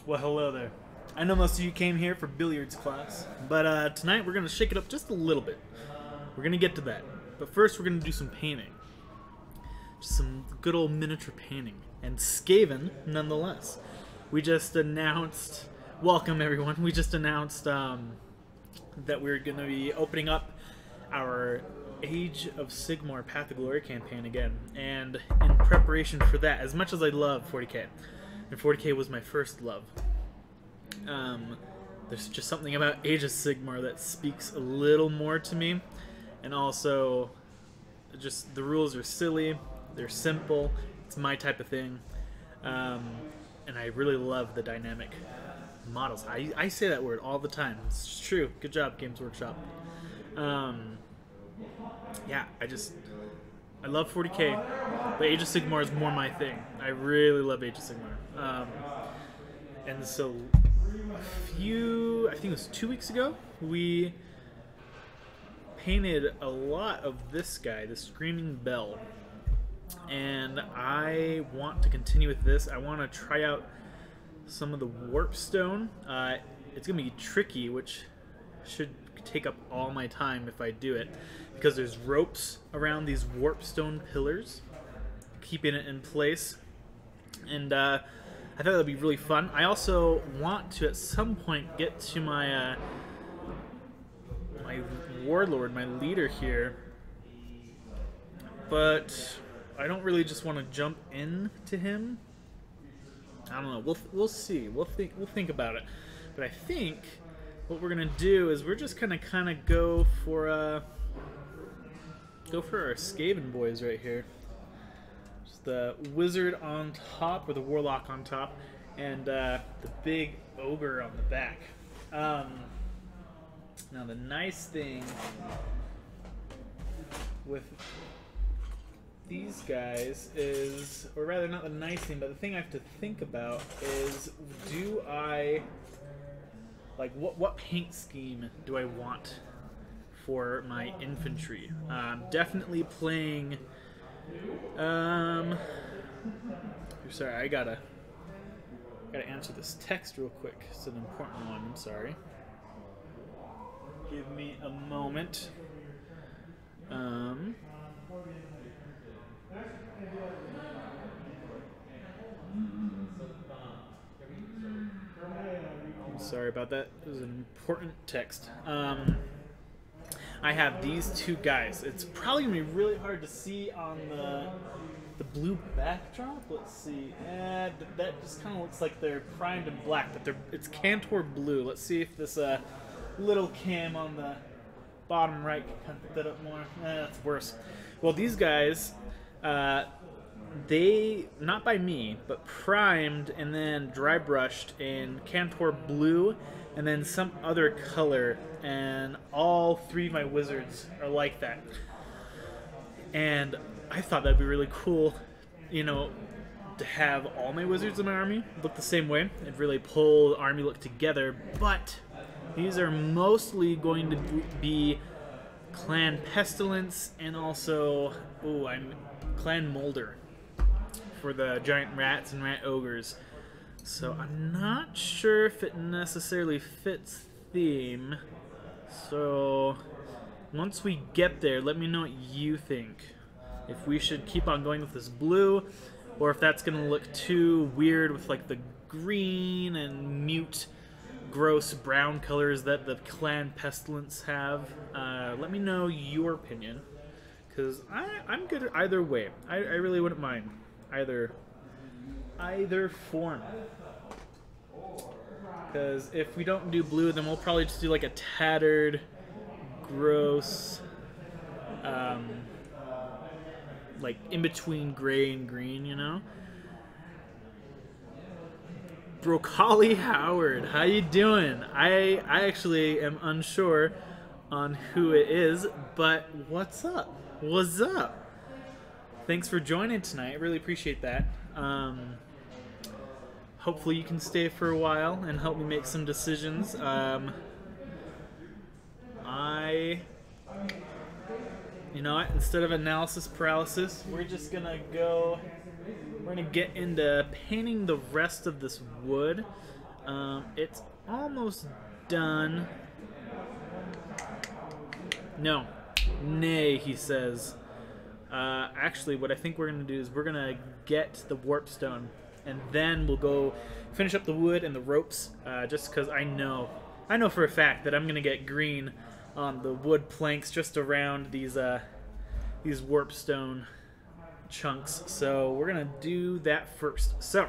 Well, hello there. I know most of you came here for billiards class, but tonight we're going to shake it up just a little bit. We're going to get to that. But first we're going to do some painting. Just some good old miniature painting. And Skaven, nonetheless. We just announced... Welcome, everyone. We just announced that we're going to be opening up our Age of Sigmar Path of Glory campaign again. And in preparation for that, as much as I love 40k, and 40k was my first love, there's just something about Age of Sigmar that speaks a little more to me. And also, just the rules are silly, they're simple, it's my type of thing. And I really love the dynamic models. I say that word all the time. It's true. Good job, Games Workshop. Yeah, I love 40k, but Age of Sigmar is more my thing. I really love Age of Sigmar. And so I think it was 2 weeks ago, we painted a lot of this guy, the Screaming Bell. And I want to continue with this. I want to try out some of the Warpstone. It's going to be tricky, which should take up all my time if I do it, because there's ropes around these Warpstone pillars, keeping it in place. And I thought that would be really fun. I also want to, at some point, get to my my warlord, my leader here, but I don't really just want to jump into him. I don't know. We'll see. We'll think about it. But I think what we're gonna do is we're just gonna kind of go for our Skaven boys right here. Just the wizard on top, or the warlock on top, and the big ogre on the back. Now the nice thing with these guys is, or rather not the nice thing, but the thing I have to think about is, do I, like, what paint scheme do I want for my infantry? Definitely playing, sorry, I gotta answer this text real quick. It's an important one, I'm sorry. Give me a moment. I'm sorry about that. It was an important text. I have these two guys. It's probably gonna be really hard to see on the blue backdrop. Let's see. That just kind of looks like they're primed in black, but it's Cantor blue. Let's see if this little cam on the bottom right can kind of pick that up more. That's worse. Well, these guys, they, not by me, but primed and then dry brushed in Cantor blue and then some other color, and all three of my wizards are like that. And I thought that'd be really cool, you know, to have all my wizards in my army look the same way. It'd really pull the army look together, but these are mostly going to be Clan Pestilence and also, Clan Molder for the giant rats and rat ogres. So I'm not sure if it necessarily fits theme. So once we get there, let me know what you think. If we should keep on going with this blue, or if that's going to look too weird with like the green and mute gross brown colors that the Clan Pestilence have. Let me know your opinion, because I'm good either way. I really wouldn't mind either form, because if we don't do blue, then we'll probably just do like a tattered, gross, like in between gray and green, you know. Broccoli Howard, how you doing? I actually am unsure on who it is, but what's up? What's up? Thanks for joining tonight. I really appreciate that. Hopefully you can stay for a while and help me make some decisions. You know what? Instead of analysis paralysis, we're just gonna go. We're gonna get into painting the rest of this wood. It's almost done. No. Nay, he says. Actually, what I think we're going to do is we're going to get the warp stone, and then we'll go finish up the wood and the ropes, just because I know for a fact that I'm going to get green on the wood planks just around these warp stone chunks. So we're going to do that first. So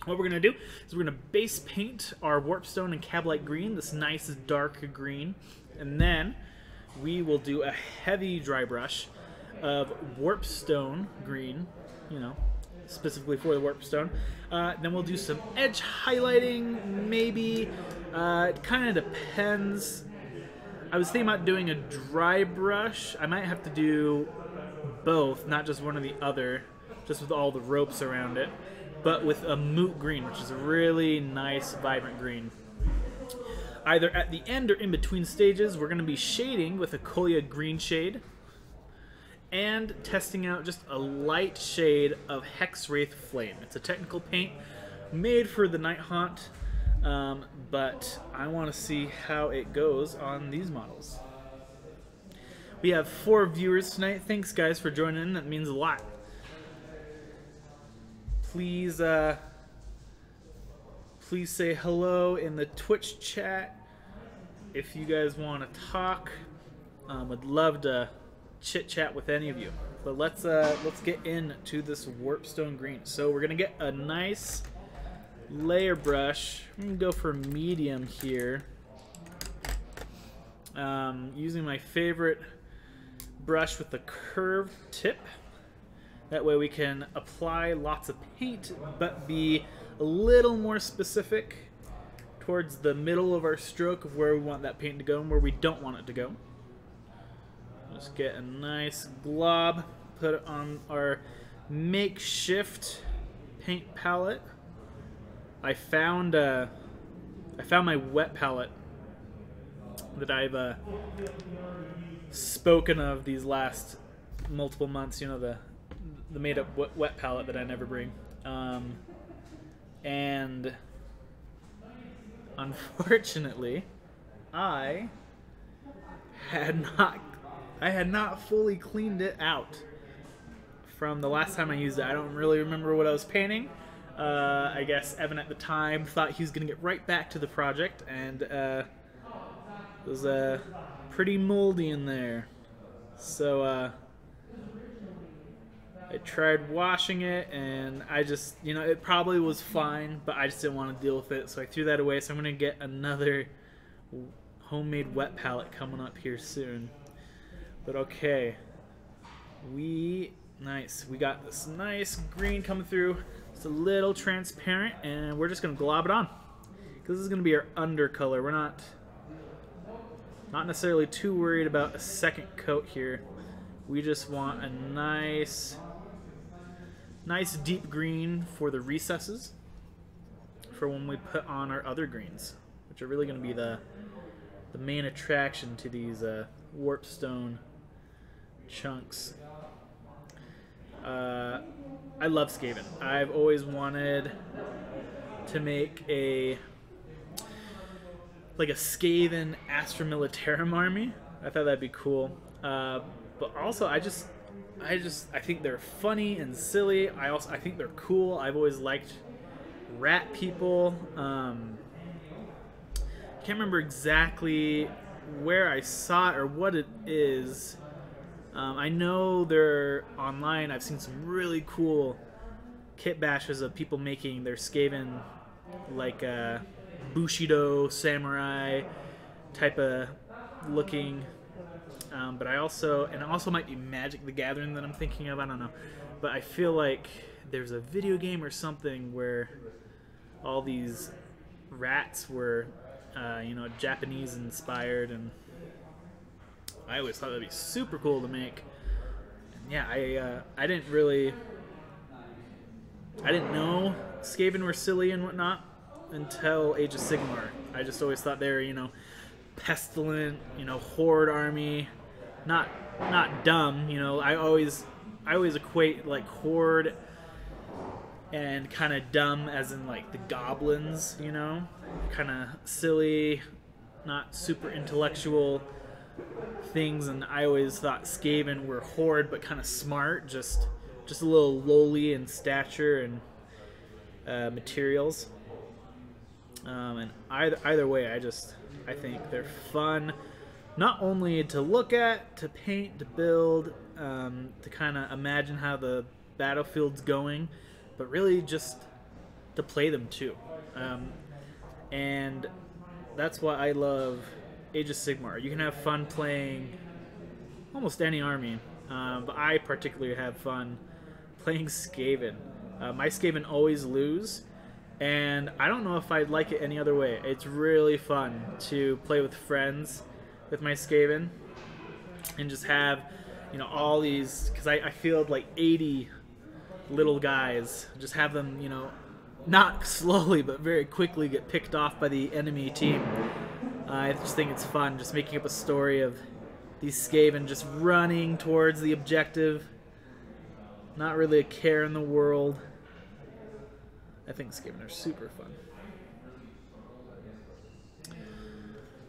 what we're going to do is we're going to base paint our warp stone in Cablite green, this nice dark green, and then we will do a heavy dry brush of warp stone green, specifically for the warp stone. Then we'll do some edge highlighting, maybe. It kind of depends. I was thinking about doing a dry brush. I might have to do both, not just one or the other, just with all the ropes around it, but with a moot green, which is a really nice, vibrant green. Either at the end or in between stages, we're going to be shading with a Koya green shade and testing out just a light shade of Hex Wraith Flame. It's a technical paint made for the Night Haunt, but I want to see how it goes on these models. We have 4 viewers tonight. Thanks, guys, for joining in. That means a lot. Please say hello in the Twitch chat if you guys want to talk. I'd love to chit-chat with any of you. But let's get into this warpstone green. So we're gonna get a nice layer brush. I'm gonna go for medium here. Using my favorite brush with the curved tip. That way we can apply lots of paint, but be a little more specific towards the middle of our stroke of where we want that paint to go and where we don't want it to go. Just get a nice glob, put it on our makeshift paint palette. I found my wet palette that I've spoken of these last multiple months. The made-up wet palette that I never bring. And unfortunately, I had not fully cleaned it out from the last time I used it. I don't really remember what I was painting. I guess Evan at the time thought he was going to get right back to the project, and it was pretty moldy in there. So I tried washing it, and I just, it probably was fine, but I just didn't want to deal with it, so I threw that away. So I'm going to get another homemade wet palette coming up here soon. But okay, we got this nice green coming through. It's a little transparent, and we're just going to glob it on, because this is going to be our undercolor. We're not necessarily too worried about a second coat here. We just want a nice deep green for the recesses for when we put on our other greens, which are really going to be the main attraction to these warpstone chunks. I love Skaven. I've always wanted to make a Skaven Astra Militarum army. I thought that'd be cool. But also, I think they're funny and silly. I think they're cool. I've always liked rat people. Can't remember exactly where I saw it or what it is. I know they're online. I've seen some really cool kit bashes of people making their Skaven like Bushido samurai type of looking. But it also might be Magic the Gathering that I'm thinking of. I don't know. But I feel like there's a video game or something where all these rats were, Japanese inspired, and I always thought that'd be super cool to make. And yeah, I didn't know Skaven were silly and whatnot until Age of Sigmar. I just always thought they were, pestilent, horde army, not dumb. I always equate like horde and kind of dumb as in like the goblins, you know, kind of silly, not super intellectual things. And I always thought Skaven were Horde, but kind of smart, just a little lowly in stature and materials. And either way, I think they're fun, not only to look at, to paint, to build, to kind of imagine how the battlefield's going, but really just to play them too. And that's why I love Age of Sigmar. You can have fun playing almost any army, but I particularly have fun playing Skaven. My Skaven always lose, and I don't know if I'd like it any other way. It's really fun to play with friends with my Skaven and just have, you know, all these, because I field like 80 little guys, just have them, you know, not slowly but very quickly get picked off by the enemy team. I just think it's fun, just making up a story of these Skaven just running towards the objective, not really a care in the world. I think Skaven are super fun.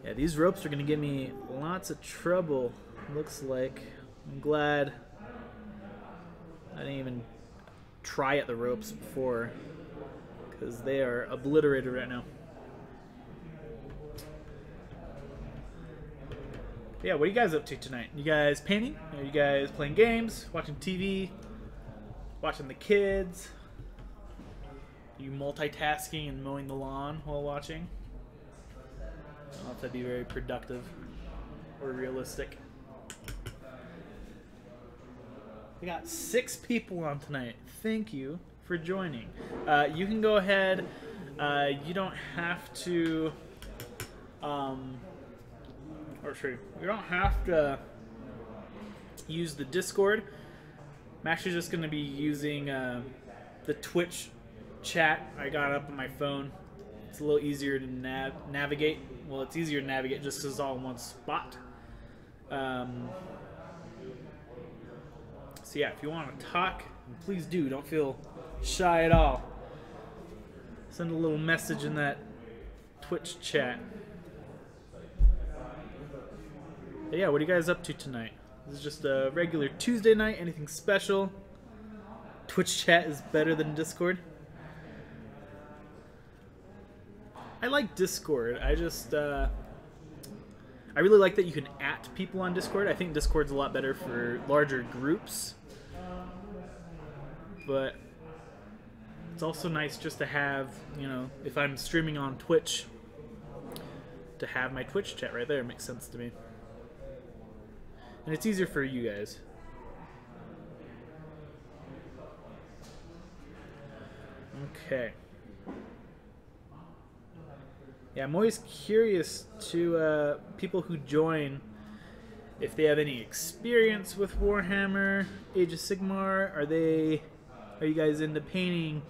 Yeah, these ropes are going to give me lots of trouble, looks like. I'm glad I didn't even try at the ropes before, because they are obliterated right now. Yeah, what are you guys up to tonight? You guys painting? Are you guys playing games? Watching TV? Watching the kids? Are you multitasking and mowing the lawn while watching? I don't know if that'd be very productive or realistic. We got 6 people on tonight. Thank you for joining. You can go ahead. You don't have to... you don't have to use the Discord. I'm actually just going to be using the Twitch chat I got up on my phone. It's a little easier to navigate. Well, it's easier to navigate just because it's all in one spot. So yeah, if you want to talk, please do. Don't feel shy at all. Send a little message in that Twitch chat. But yeah, what are you guys up to tonight? This is just a regular Tuesday night. Anything special? Twitch chat is better than Discord. I like Discord. I really like that you can @, people on Discord. I think Discord's a lot better for larger groups. But it's also nice just to have, you know, if I'm streaming on Twitch, to have my Twitch chat right there. It makes sense to me. And it's easier for you guys. Okay. Yeah, I'm always curious to people who join if they have any experience with Warhammer, Age of Sigmar. Are you guys into painting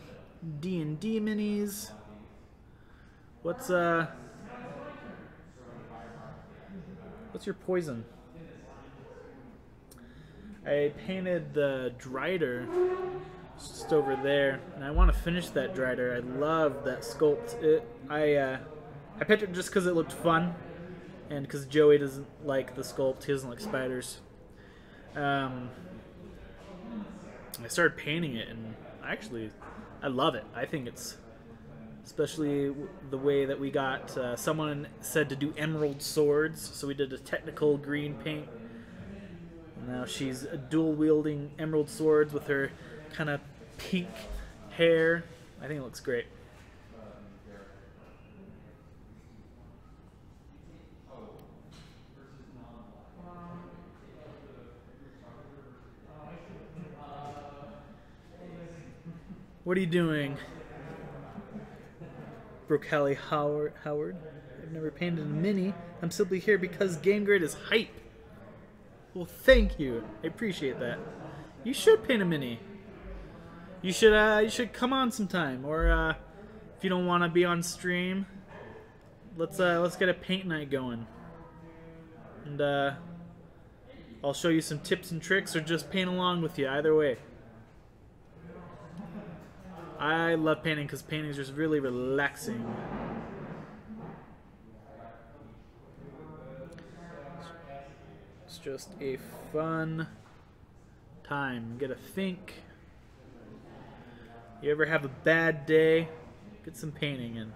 D&D minis? What's your poison? I painted the Drider just over there, and I want to finish that Drider. I love that sculpt. I picked it just because it looked fun, and because Joey doesn't like the sculpt. He doesn't like spiders. I started painting it, and I love it. I think it's, especially the way that we got, someone said to do emerald swords, so we did a technical green paint. Now she's dual-wielding emerald swords with her kind of pink hair. I think it looks great. What are you doing, Brocali Howard? I've never painted a mini. I'm simply here because Game Grade is hype. Well, thank you. I appreciate that. You should paint a mini. You should come on sometime, or if you don't want to be on stream, let's get a paint night going, and I'll show you some tips and tricks, or just paint along with you. Either way. I love painting because painting is just really relaxing. It's just a fun time. Get to think. You ever have a bad day? Get some painting in.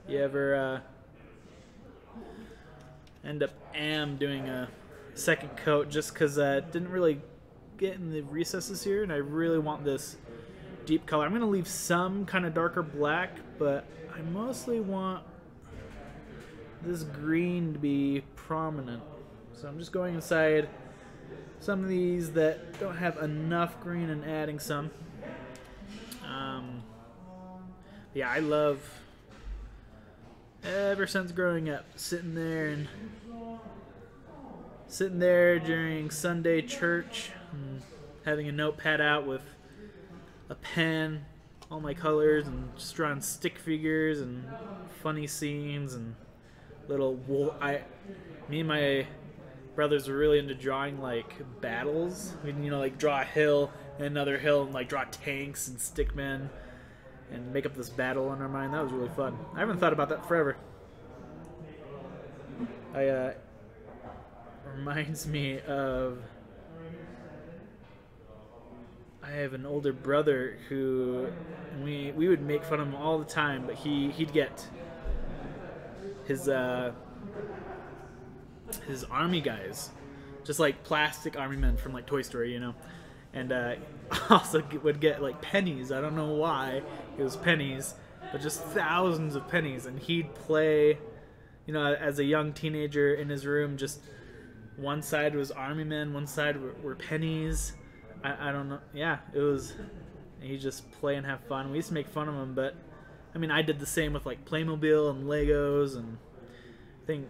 You ever end up doing a second coat just because I didn't really get in the recesses here, and I really want this deep color. I'm going to leave some kind of darker black, but I mostly want this green to be prominent. So I'm just going inside some of these that don't have enough green and adding some. Yeah, I love, ever since growing up, sitting there during Sunday church and having a notepad out with a pen, all my colors, and just drawing stick figures and funny scenes and little me and my brothers were really into drawing like battles. We'd, you know, like draw a hill and another hill and like draw tanks and stickmen and make up this battle in our mind. That was really fun. I haven't thought about that forever. Reminds me of, I have an older brother who we would make fun of him all the time, but he'd get his army guys, just like plastic army men from like Toy Story, you know, and also would get like pennies. I don't know why it was pennies, but just thousands of pennies, and he'd play, you know, as a young teenager in his room. Just one side was army men, one side were pennies. I don't know. Yeah, it was. He'd just play and have fun. We used to make fun of him, but I mean, I did the same with like Playmobil and Legos, and I think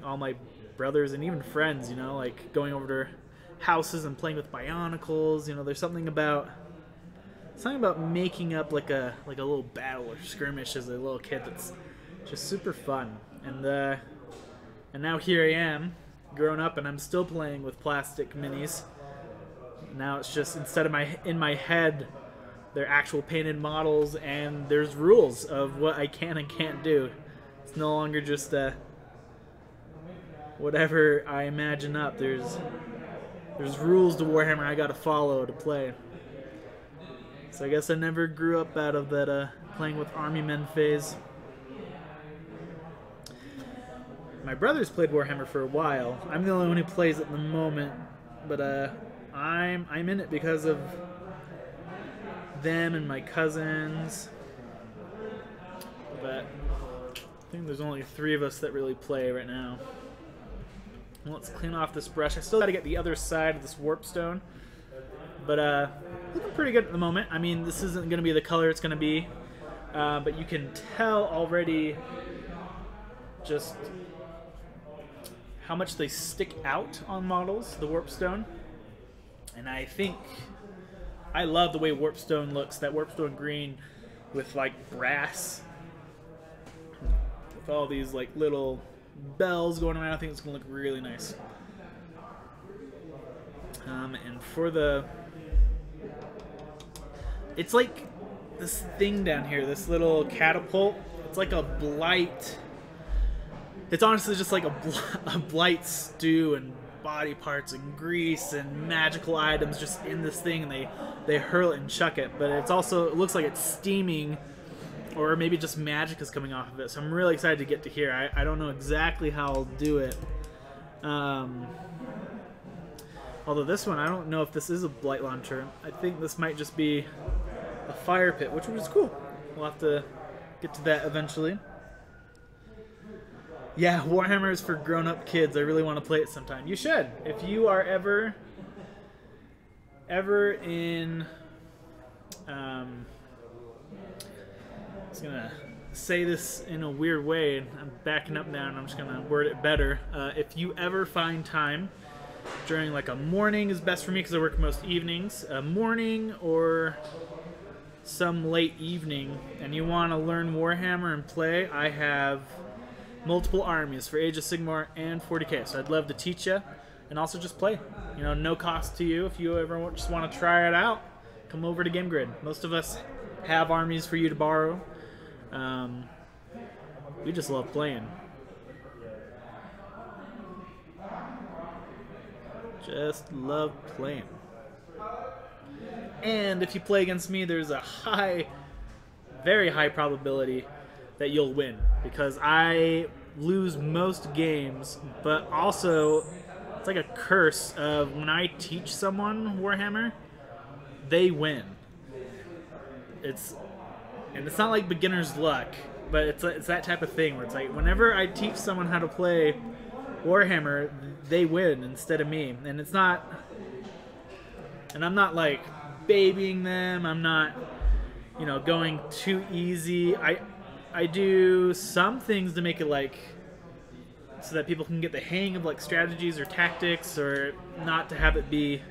all my brothers and even friends, you know, like going over to houses and playing with Bionicles. You know, there's something about making up like a little battle or skirmish as a little kid that's just super fun. And now here I am, grown up, and I'm still playing with plastic minis. Now it's just, instead of in my head, they're actual painted models, and there's rules of what I can and can't do. It's no longer just whatever I imagine up. There's rules to Warhammer I gotta follow to play. So I guess I never grew up out of that playing with army men phase. My brother's played Warhammer for a while. I'm the only one who plays it in the moment, but I'm in it because of them and my cousins. But I think there's only 3 of us that really play right now. Well, let's clean off this brush. I still got to get the other side of this warp stone, but looking pretty good at the moment. I mean, this isn't going to be the color it's going to be, but you can tell already just how much they stick out on models, the warp stone. And I think I love the way warpstone looks, that warpstone green with like brass, with all these like little bells going around. I think it's gonna look really nice. And for it's like this thing down here, this little catapult. It's like a blight. It's honestly just like a blight stew and body parts and grease and magical items just in this thing, and they hurl it and chuck it. But it's also, it looks like it's steaming, or maybe just magic is coming off of it. So I'm really excited to get to here. I don't know exactly how I'll do it. Although this one, I don't know if this is a blight launcher. I think this might just be a fire pit, which was cool. We'll have to get to that eventually. Yeah, Warhammer is for grown-up kids. I really want to play it sometime. You should. If you are ever in... I was going to say this in a weird way, and I'm backing up now, and I'm just going to word it better. If you ever find time during like a morning is best for me because I work most evenings, a morning or some late evening, and you want to learn Warhammer and play, I have multiple armies for Age of Sigmar and 40k, so I'd love to teach you and also just play. You know, no cost to you. If you ever just want to try it out, come over to Game Grid. Most of us have armies for you to borrow. We just love playing. Just love playing. And if you play against me, there's a very high probability that you'll win, because I lose most games, but also it's like a curse of when I teach someone Warhammer, they win. It's not like beginner's luck, but it's that type of thing where it's like whenever I teach someone how to play Warhammer, they win instead of me. And I'm not like babying them. I'm not, going too easy. I do some things to make it like so that people can get the hang of like strategies or tactics, or not to have it be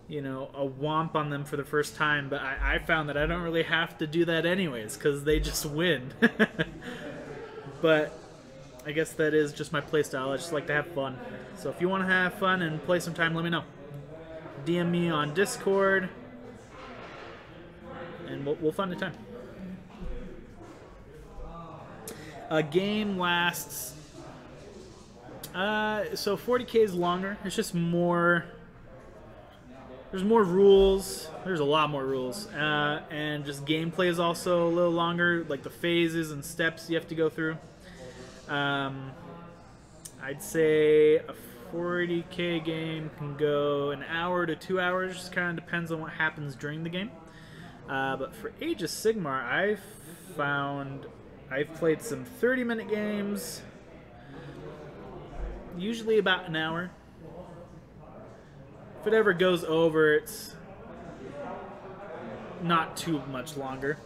a womp on them for the first time. But I found that I don't really have to do that anyways, because they just win. But I guess that is just my playstyle. I just like to have fun. So if you want to have fun and play some time, let me know. DM me on Discord, and we'll find a time. A game lasts... so 40k is longer. It's just more... There's more rules. There's a lot more rules. And just gameplay is also a little longer, like the phases and steps you have to go through. I'd say a 40k game can go an hour to 2 hours. Just kind of depends on what happens during the game. But for Age of Sigmar, I've played some 30-minute games, usually about an hour. If it ever goes over, it's not too much longer.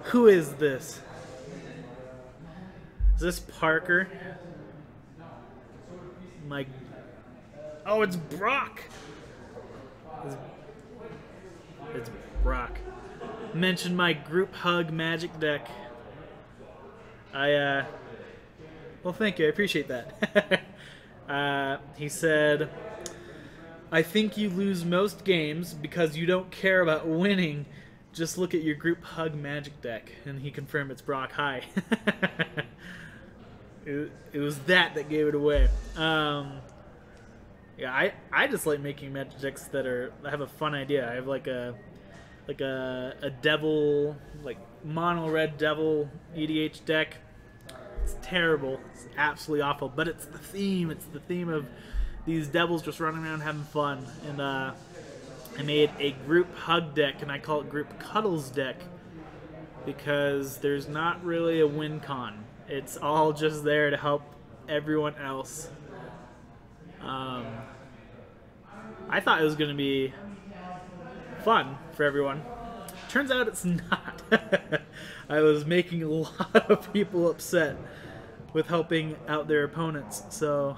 Who is this? Is this Parker? Oh, it's Brock! It's Brock. Mentioned my group hug magic deck. Well, thank you. I appreciate that. He said, I think you lose most games because you don't care about winning. Just look at your group hug magic deck. And he confirmed it's Brock. Hi. It was that gave it away. Yeah, I just like making magic decks that have a fun idea. I have like a devil, like mono red devil EDH deck. It's terrible. It's absolutely awful. But it's the theme. It's the theme of these devils just running around having fun. And I made a group hug deck, and I call it group cuddles deck, because there's not really a win con. It's all just there to help everyone else. I thought it was going to be fun for everyone. Turns out it's not. I was making a lot of people upset with helping out their opponents, so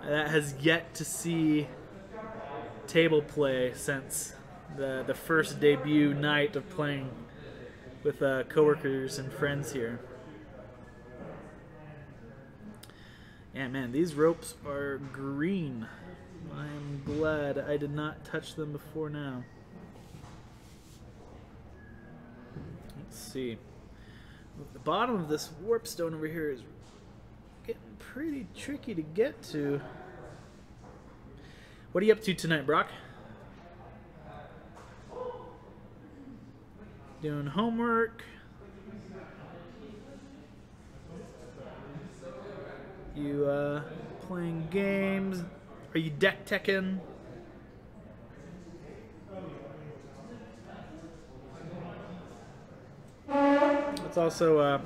that has yet to see table play since the first debut night of playing with coworkers and friends here. Yeah, man, these ropes are green. I'm glad I did not touch them before now. Let's see. The bottom of this warp stone over here is getting pretty tricky to get to. What are you up to tonight, Brock? Doing homework. You playing games? Are you deck teching? It's also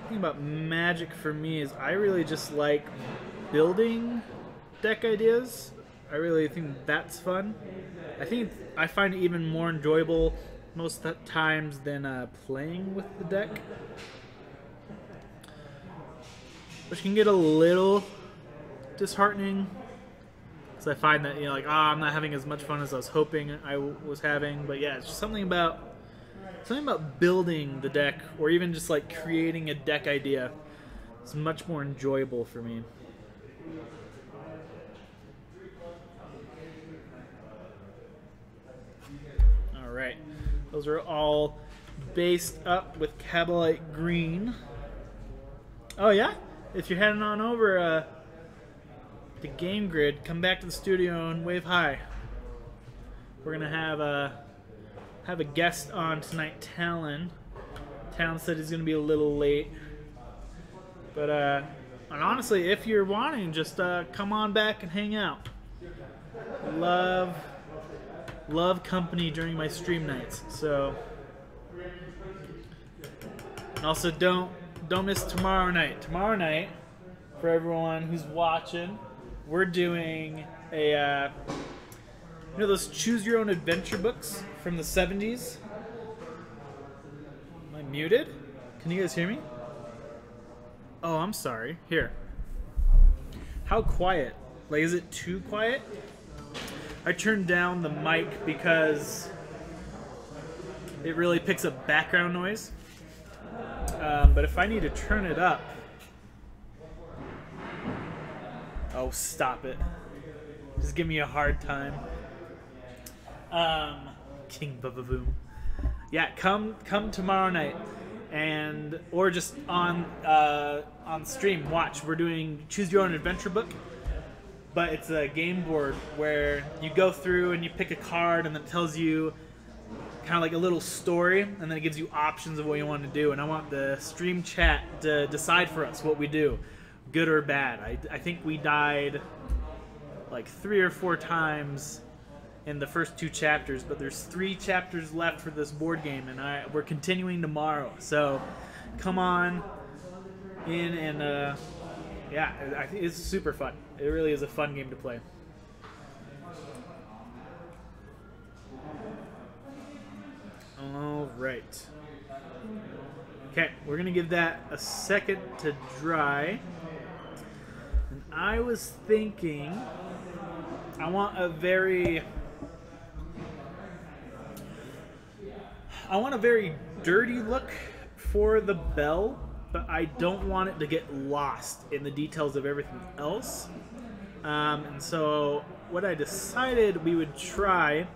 thing about Magic for me is I really just like building deck ideas. I really think that's fun. I think I find it even more enjoyable most times than playing with the deck, which can get a little disheartening, because I find that, like, I'm not having as much fun as I was hoping I was having. But yeah, it's just something about building the deck, or even just like creating a deck idea. It's much more enjoyable for me. All right, those are all based up with Cabalite green. Oh yeah, if you're heading on over to Game Grid, come back to the studio and wave hi. We're gonna have a guest on tonight, Talon. Talon said he's gonna be a little late, but and honestly, if you're wanting, just come on back and hang out. Love company during my stream nights. So, and also don't miss tomorrow night. Tomorrow night, for everyone who's watching, we're doing a you know those choose your own adventure books from the 70s? Am I muted? Can you guys hear me? Oh, I'm sorry. Here. How quiet? Like, is it too quiet? I turned down the mic because it really picks up background noise. But if I need to turn it up... Oh, stop it. Just give me a hard time. King Bubba-Boom. Yeah, come tomorrow night, and or just on stream. Watch. We're doing choose your own adventure book, but it's a game board where you go through and you pick a card, and then it tells you kind of like a little story, and then it gives you options of what you want to do. And I want the stream chat to decide for us what we do, good or bad. I think we died like 3 or 4 times in the first 2 chapters, but there's 3 chapters left for this board game, and we're continuing tomorrow. So come on in, and yeah, I think it's super fun. It really is a fun game to play. All right. Okay, we're gonna give that a second to dry. And I was thinking, I want a very dirty look for the bell, but I don't want it to get lost in the details of everything else. And so what I decided we would try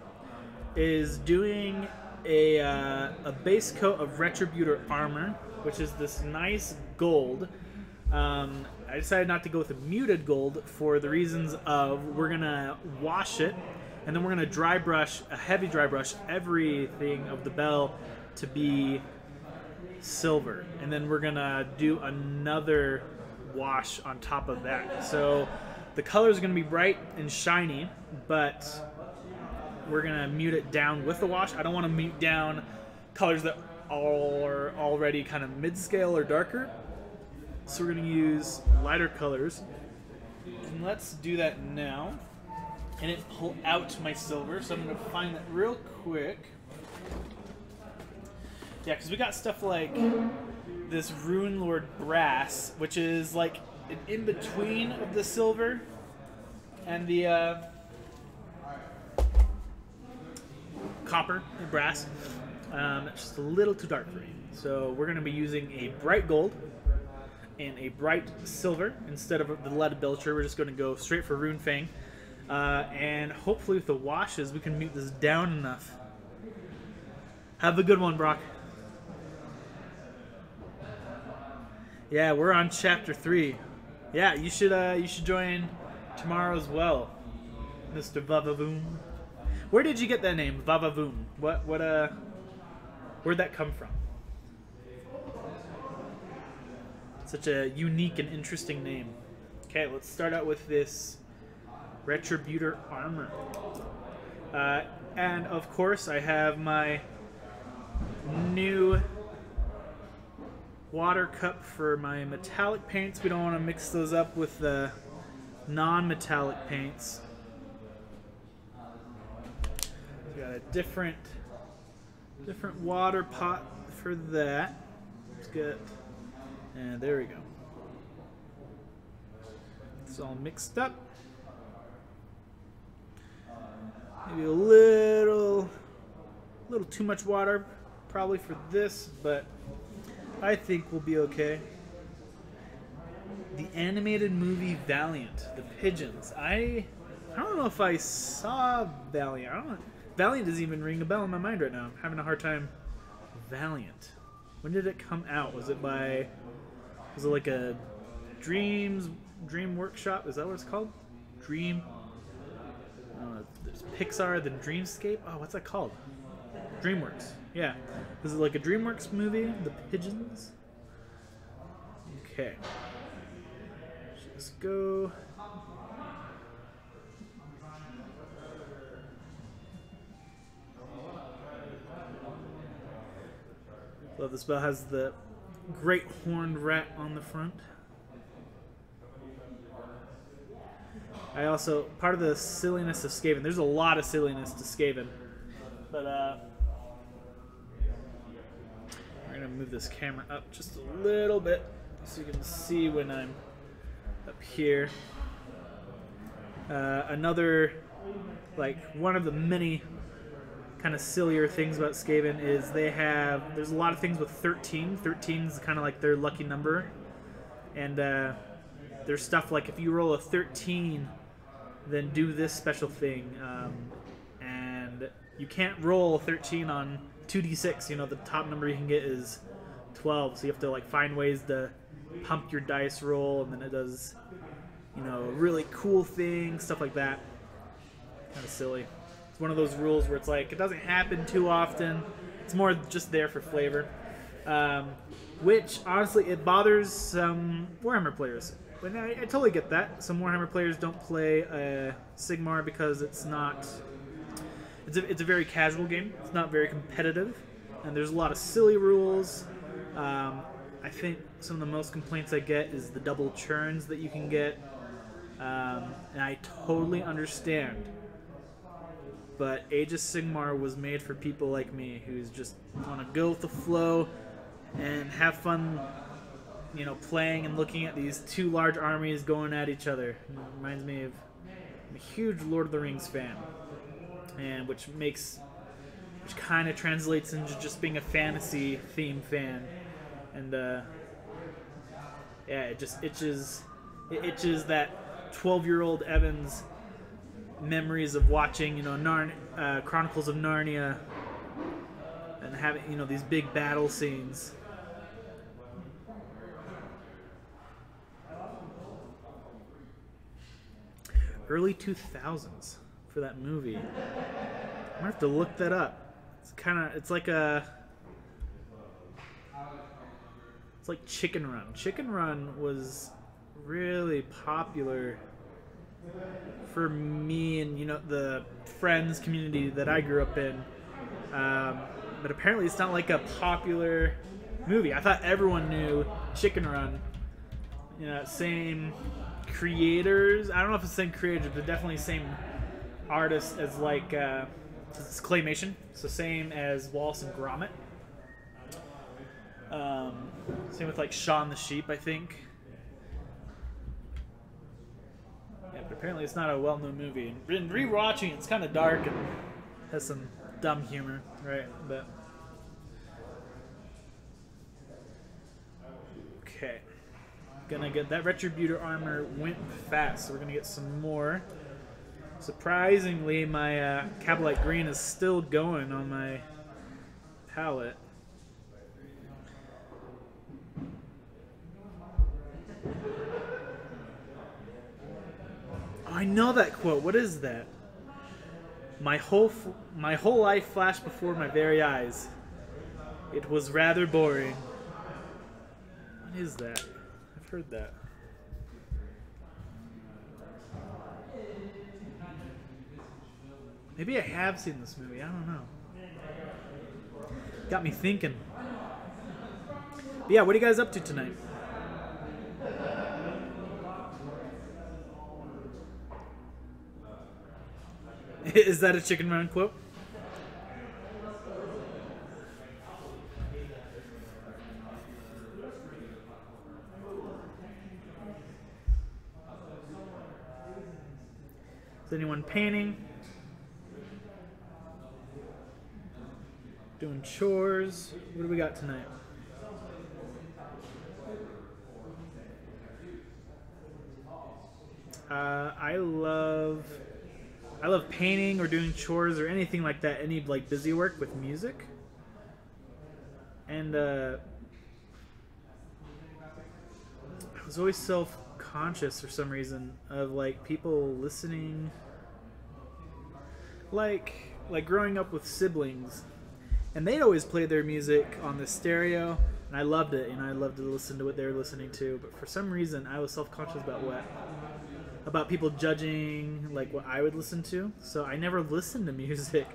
is doing a base coat of Retributor armor, which is this nice gold. I decided not to go with a muted gold for the reasons of we're gonna wash it, and then we're gonna dry brush, a heavy dry brush, everything of the bell to be silver, and then we're gonna do another wash on top of that. So the color is gonna be bright and shiny, but we're gonna mute it down with the wash. I don't want to mute down colors that are already kind of mid-scale or darker. So we're gonna use lighter colors. And let's do that now. And it pull out my silver, so I'm gonna find that real quick. Yeah, because we got stuff like this Rune Lord brass, which is like an in-between of the silver and the copper and brass. It's just a little too dark for me. So we're going to be using a bright gold and a bright silver instead of the leaded belcher. We're just going to go straight for Rune Fang. And hopefully with the washes we can mute this down enough. Have a good one, Brock. Yeah, we're on chapter 3. Yeah, you should join tomorrow as well, Mr. Vavavoom. Where did you get that name, Vavavoom? Where'd that come from? Such a unique and interesting name. Okay, let's start out with this Retributor armor. And of course I have my new water cup for my metallic paints. We don't want to mix those up with the non-metallic paints. We got a different water pot for that. Let's get, and there we go. It's all mixed up. Maybe a little too much water probably for this, but I think we'll be okay. The animated movie Valiant, The Pigeons. I don't know if I saw Valiant. I don't know. Valiant doesn't even ring a bell in my mind right now. I'm having a hard time. Valiant. When did it come out? Was it like a Dream Workshop? Is that what it's called? Dream. There's Pixar, then Dreamscape. Oh, what's that called? DreamWorks. Yeah. Was it like a DreamWorks movie? The Pigeons? Okay. Let's go. Love this bell. Has the great horned rat on the front. I also, part of the silliness of Skaven, there's a lot of silliness to Skaven, but we're going to move this camera up just a little bit so you can see when I'm up here. Another, like, one of the many kind of sillier things about Skaven is there's a lot of things with 13. 13 is kind of like their lucky number, and there's stuff like if you roll a 13, then do this special thing, and you can't roll 13 on 2d6. You know, the top number you can get is 12, so you have to like find ways to pump your dice roll, and then it does, you know, really cool things, stuff like that. Kind of silly. It's one of those rules where it's like it doesn't happen too often. It's more just there for flavor, which honestly it bothers some Warhammer players. But I totally get that. Some Warhammer players don't play Sigmar because it's not. It's a very casual game. It's not very competitive, and there's a lot of silly rules. I think some of the most complaints I get is the double churns that you can get, and I totally understand. But Age of Sigmar was made for people like me who's just want to go with the flow and have fun. You know, playing and looking at these two large armies going at each other. It reminds me of, I'm a huge Lord of the Rings fan, and which kind of translates into just being a fantasy theme fan, and yeah, it itches that 12-year-old Evan's memories of watching, you know, Chronicles of Narnia, and having, you know, these big battle scenes. Early 2000s for that movie. I'm gonna have to look that up. It's like Chicken Run. Chicken Run was really popular for me and, you know, the Friends community that I grew up in. But apparently it's not like a popular movie. I thought everyone knew Chicken Run. You know, same creators. I don't know if it's the same creators, but definitely same artists as like it's claymation, so same as Wallace and Gromit. Same with like Shaun the Sheep, I think. Yeah, but apparently it's not a well-known movie. And rewatching, it's kind of dark and has some dumb humor, right? But okay. Gonna get that Retributor armor went fast, so we're gonna get some more. Surprisingly, my Cabalite Green is still going on my palette. Oh, I know that quote. What is that? My whole life flashed before my very eyes. It was rather boring. What is that? I've heard that. Maybe I have seen this movie. I don't know. Got me thinking. But yeah, what are you guys up to tonight? Is that a Chicken Run quote? Is anyone painting? Doing chores? What do we got tonight? I love painting or doing chores or anything like that. Any like busy work with music. And I was always self-conscious for some reason of like people listening. Like growing up with siblings, and they'd always play their music on the stereo, and I loved it. I loved to listen to what they were listening to. But for some reason, I was self-conscious about people judging like what I would listen to. So I never listened to music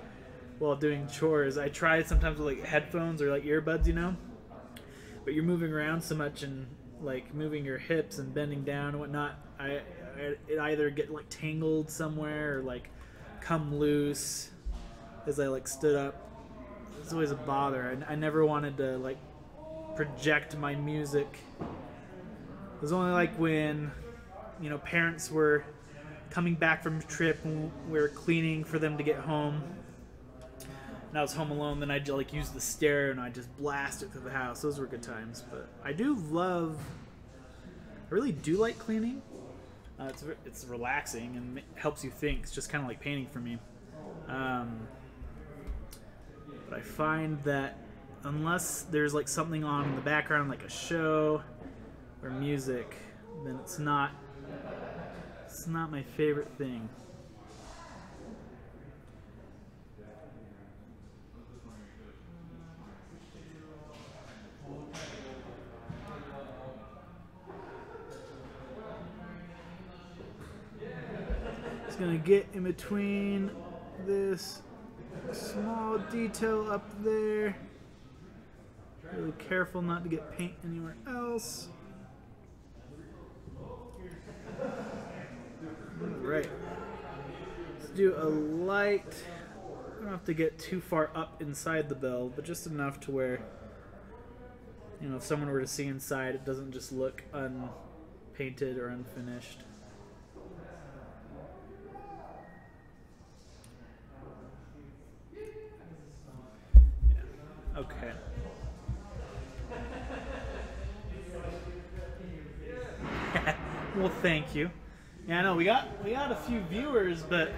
while doing chores. I tried sometimes with like headphones or like earbuds, but you're moving around so much and like moving your hips and bending down and whatnot. It either get like tangled somewhere or like come loose as I like stood up. It's always a bother. I never wanted to like project my music. It was only like when parents were coming back from a trip and we were cleaning for them to get home, and I was home alone, then I'd like use the stereo and I'd just blast it through the house. Those were good times. But I really do like cleaning. It's relaxing and it helps you think. It's just kind of like painting for me. But I find that unless there's like something on in the background, like a show or music, then it's not my favorite thing. Just gonna get in between this small detail up there. Really careful not to get paint anywhere else. Alright. Let's do a light. I don't have to get too far up inside the bell, but just enough to where, if someone were to see inside, it doesn't just look unpainted or unfinished. Okay. Well, thank you. Yeah, I know we got a few viewers, but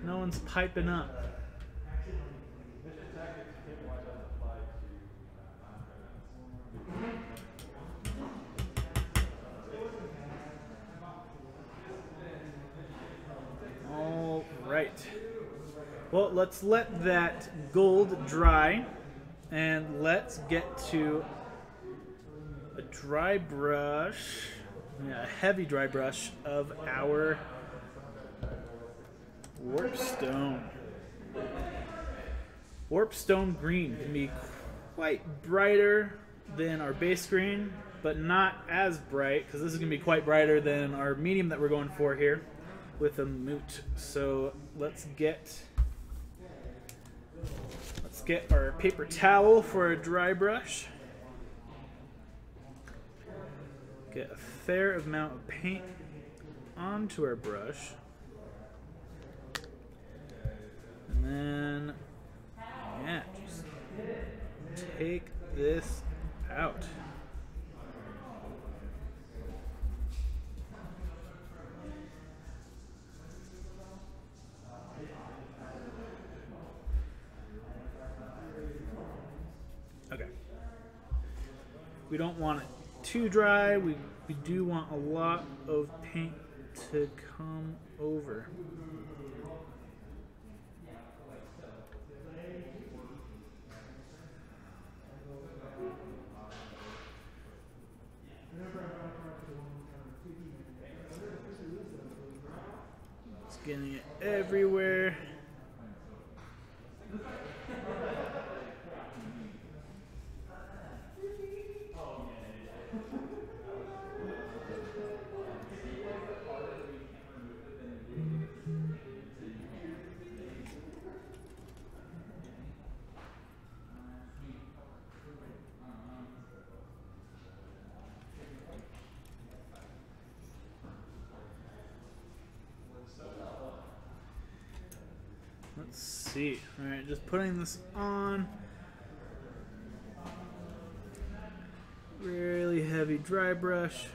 no one's piping up. All right. Well, let's let that gold dry, and let's get to a dry brush, a heavy dry brush of our Warpstone. Warpstone green can be quite brighter than our base green, but not as bright, because this is going to be quite brighter than our medium that we're going for here with a moot. So let's get our paper towel for a dry brush. Get a fair amount of paint onto our brush. And then, just take this out. Okay. We don't want it too dry. We do want a lot of paint to come over. Just getting it everywhere. Let's see. Alright, just putting this on. Really heavy dry brush.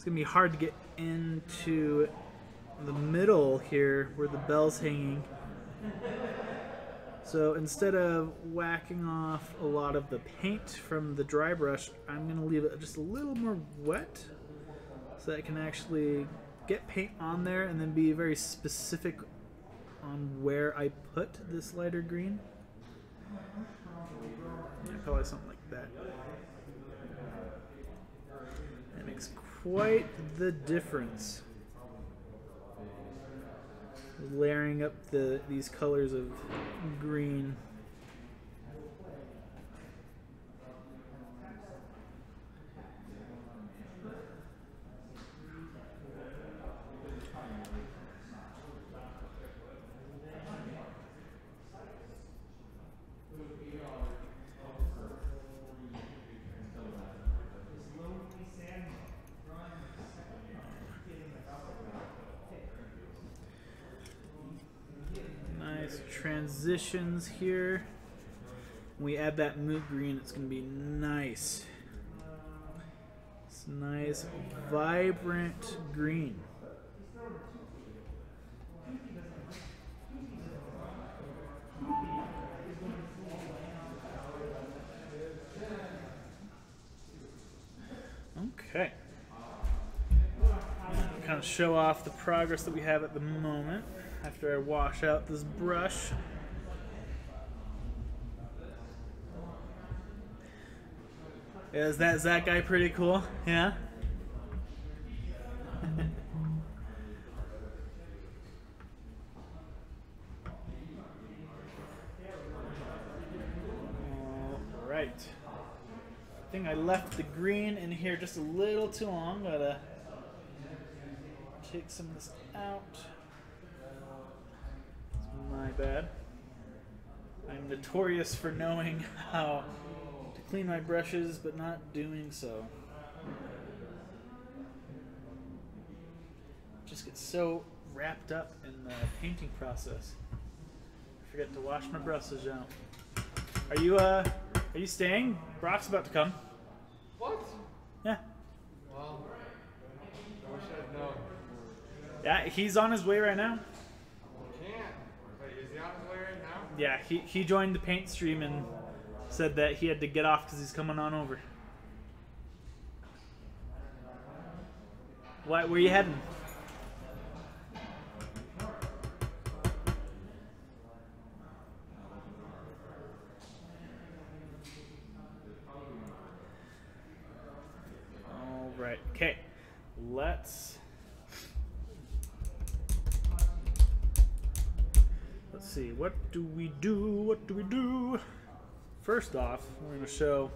It's gonna be hard to get into the middle here where the bell's hanging. So instead of whacking off a lot of the paint from the dry brush, I'm gonna leave it just a little more wet so that I can actually get paint on there and then be very specific on where I put this lighter green. Yeah, probably something like that. It makes quite the difference. Layering up these colors of green. Transitions here. When we add that moot green, it's going to be nice. It's nice, vibrant green. Okay. Kind of show off the progress that we have at the moment. After I wash out this brush. Yeah, is that guy pretty cool? Yeah? Alright. I think I left the green in here just a little too long. Gotta take some of this out. My bad. I'm notorious for knowing how to clean my brushes, but not doing so. Just get so wrapped up in the painting process. I forget to wash my brushes out. Are you staying? Brock's about to come. What? Yeah. Well, I wish I'd known. Yeah, he's on his way right now. Is he on his way right now? Yeah, he joined the paint stream and said that he had to get off because he's coming on over. Where are you heading? All right. Okay. Let's see. What do we do? What do we do? First off, we're going to show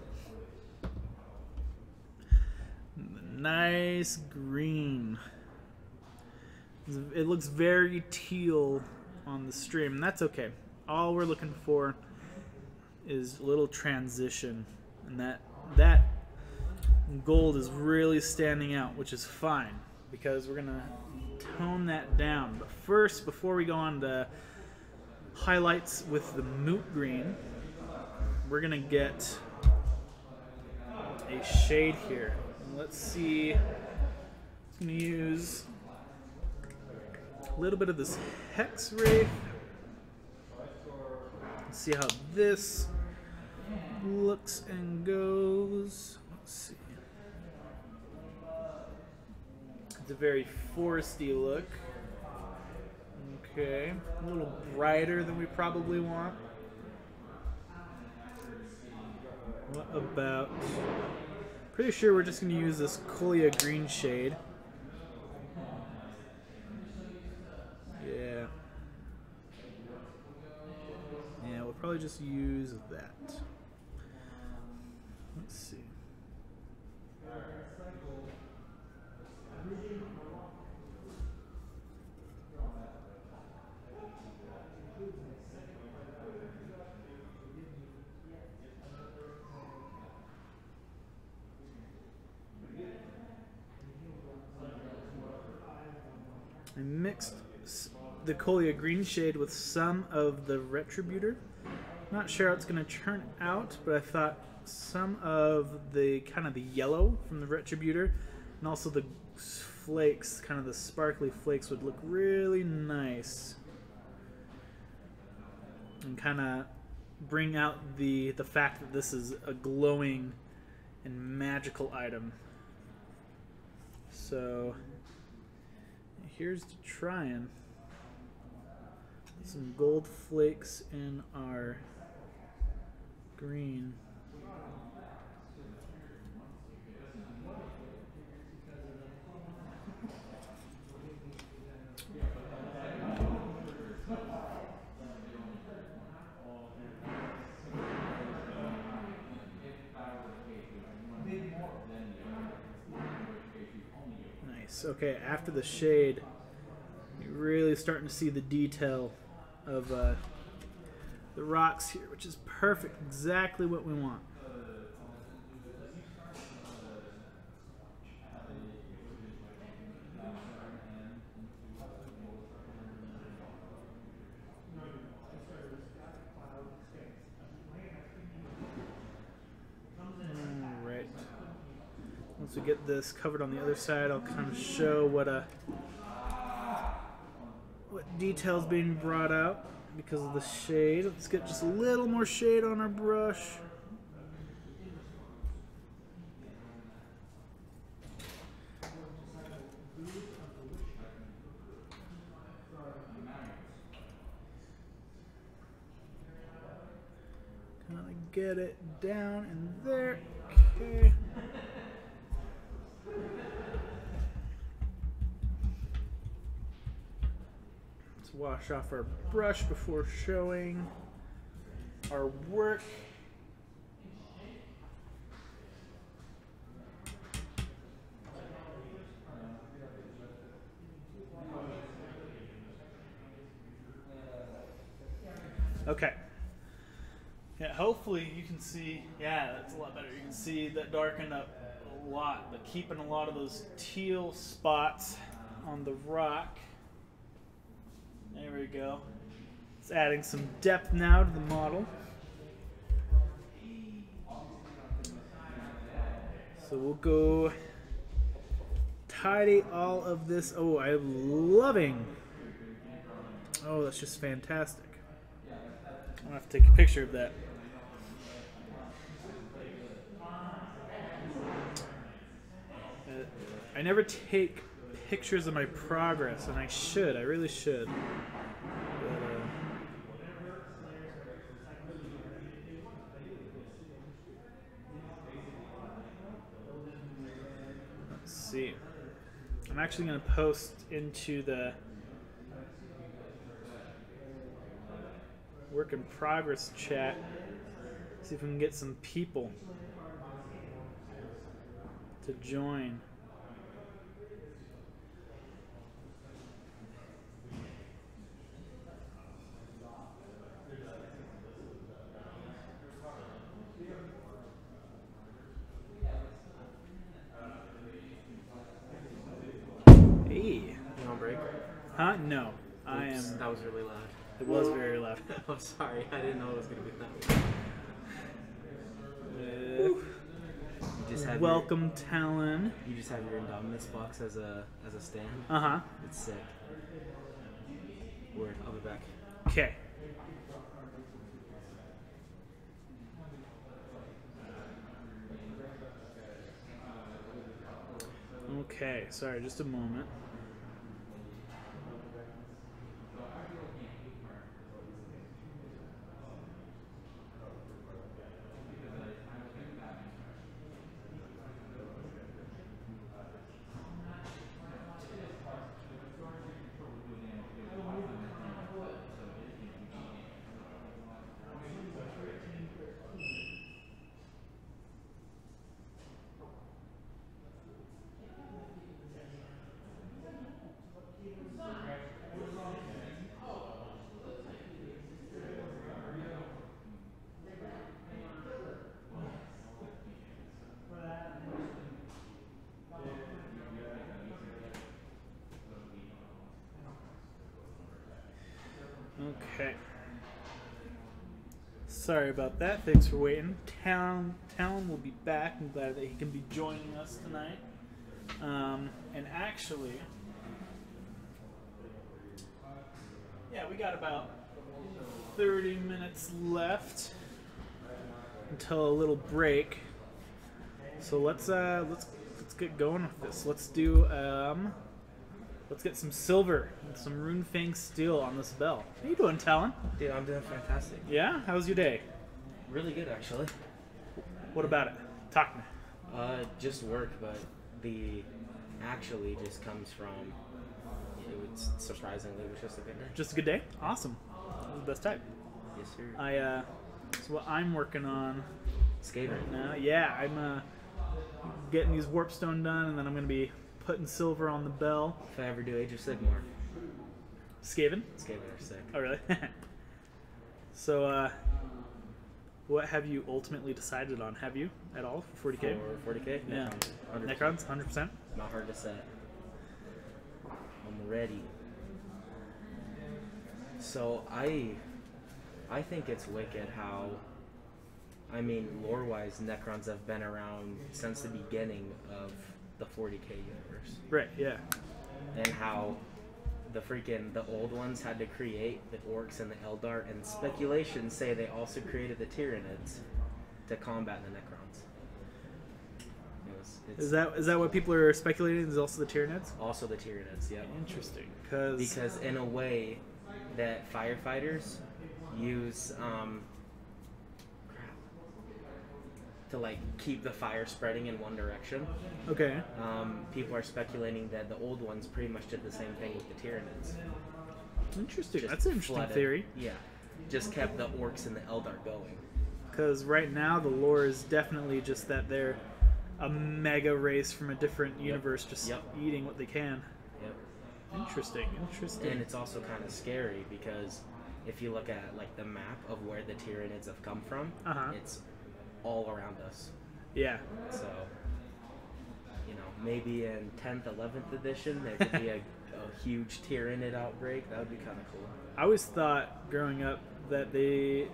the nice green. It looks very teal on the stream, and that's okay. All we're looking for is a little transition, and that gold is really standing out, which is fine because we're gonna tone that down. But first, before we go on to highlights with the moot green, we're gonna get a shade here. And let's see. I'm gonna use a little bit of this hex wraith. Let's see how this looks and goes. Let's see. It's a very foresty look. Okay, a little brighter than we probably want. What about... Pretty sure we're just going to use this Colia green shade. Yeah. Yeah, we'll probably just use that. Let's see. I mixed the Colia green shade with some of the Retributor. Not sure how it's going to turn out, but I thought some of the kind of the yellow from the Retributor and also the flakes, kind of the sparkly flakes, would look really nice and kind of bring out the fact that this is a glowing and magical item. So here's to trying some gold flakes in our green. Nice. Okay, after the shade, you're really starting to see the detail of the rocks here, which is perfect, exactly what we want. Alright. Once we get this covered on the other side, I'll kind of show what detail's being brought out because of the shade. Let's get just a little more shade on our brush. Kind of get it down in there. Okay. Let's wash off our brush before showing our work. Okay. Yeah, hopefully you can see, yeah, that's a lot better. You can see that darkened up a lot, but keeping a lot of those teal spots on the rock. There we go. It's adding some depth now to the model. So we'll go tidy all of this. Oh, I'm loving. Oh, that's just fantastic. I'm gonna have to take a picture of that. I never take pictures of my progress, and I should. I really should. But, let's see. I'm actually going to post into the work in progress chat, see if we can get some people to join. Hey. You on break? Huh? No. Oops, I am. That was really loud. It was very loud. I'm sorry. I didn't know it was going to be that loud. You just have Welcome, Talon. You just have your Indominus box as a stand. Uh-huh. It's sick. Word. I'll be back. Okay. Okay, sorry, just a moment. Okay. Sorry about that. Thanks for waiting. Talon will be back. I'm glad that he can be joining us tonight. And actually, yeah, we got about 30 minutes left until a little break. So let's get going with this. Let's get some silver and some Runefang steel on this bell. How you doing, Talon? Dude, I'm doing fantastic. Yeah? How's your day? Really good, actually. What about it? Talk to me. Just work, but the actually just comes from. It was surprisingly, it was just a good day. Just a good day? Awesome. That was the best type. Yes, sir. So what I'm working on Skater. right now, yeah, I'm getting these warpstone done, and then I'm gonna be putting silver on the bell. If I ever do Age of Sigmar, Skaven? Skater are sick. Oh, really? So, what have you ultimately decided on? Have you at all for 40k? For 40k? Yeah. Necrons, 100%. Necrons, 100%? Not hard to set. I'm ready. So I think it's wicked how, I mean, lore-wise, Necrons have been around since the beginning of the 40k universe. Right, yeah. And how the old ones had to create the orcs and the Eldar, and speculations say they also created the Tyranids to combat the Necrons. Is that what people are speculating? Is also the Tyranids? Also the Tyranids, yeah. Interesting, because in a way that firefighters use to like keep the fire spreading in one direction. Okay. People are speculating that the old ones pretty much did the same thing with the Tyranids. Interesting. Just That's an interesting flooded. theory. Yeah. Just kept the orcs and the Eldar going. Because right now the lore is definitely just that they're a mega race from a different universe, just eating what they can. Yep. Interesting. And it's also kind of scary because if you look at like the map of where the Tyranids have come from, it's all around us. Yeah. So, maybe in 10th, 11th edition there could be a huge Tyranid outbreak. That would be kind of cool. I always thought growing up that the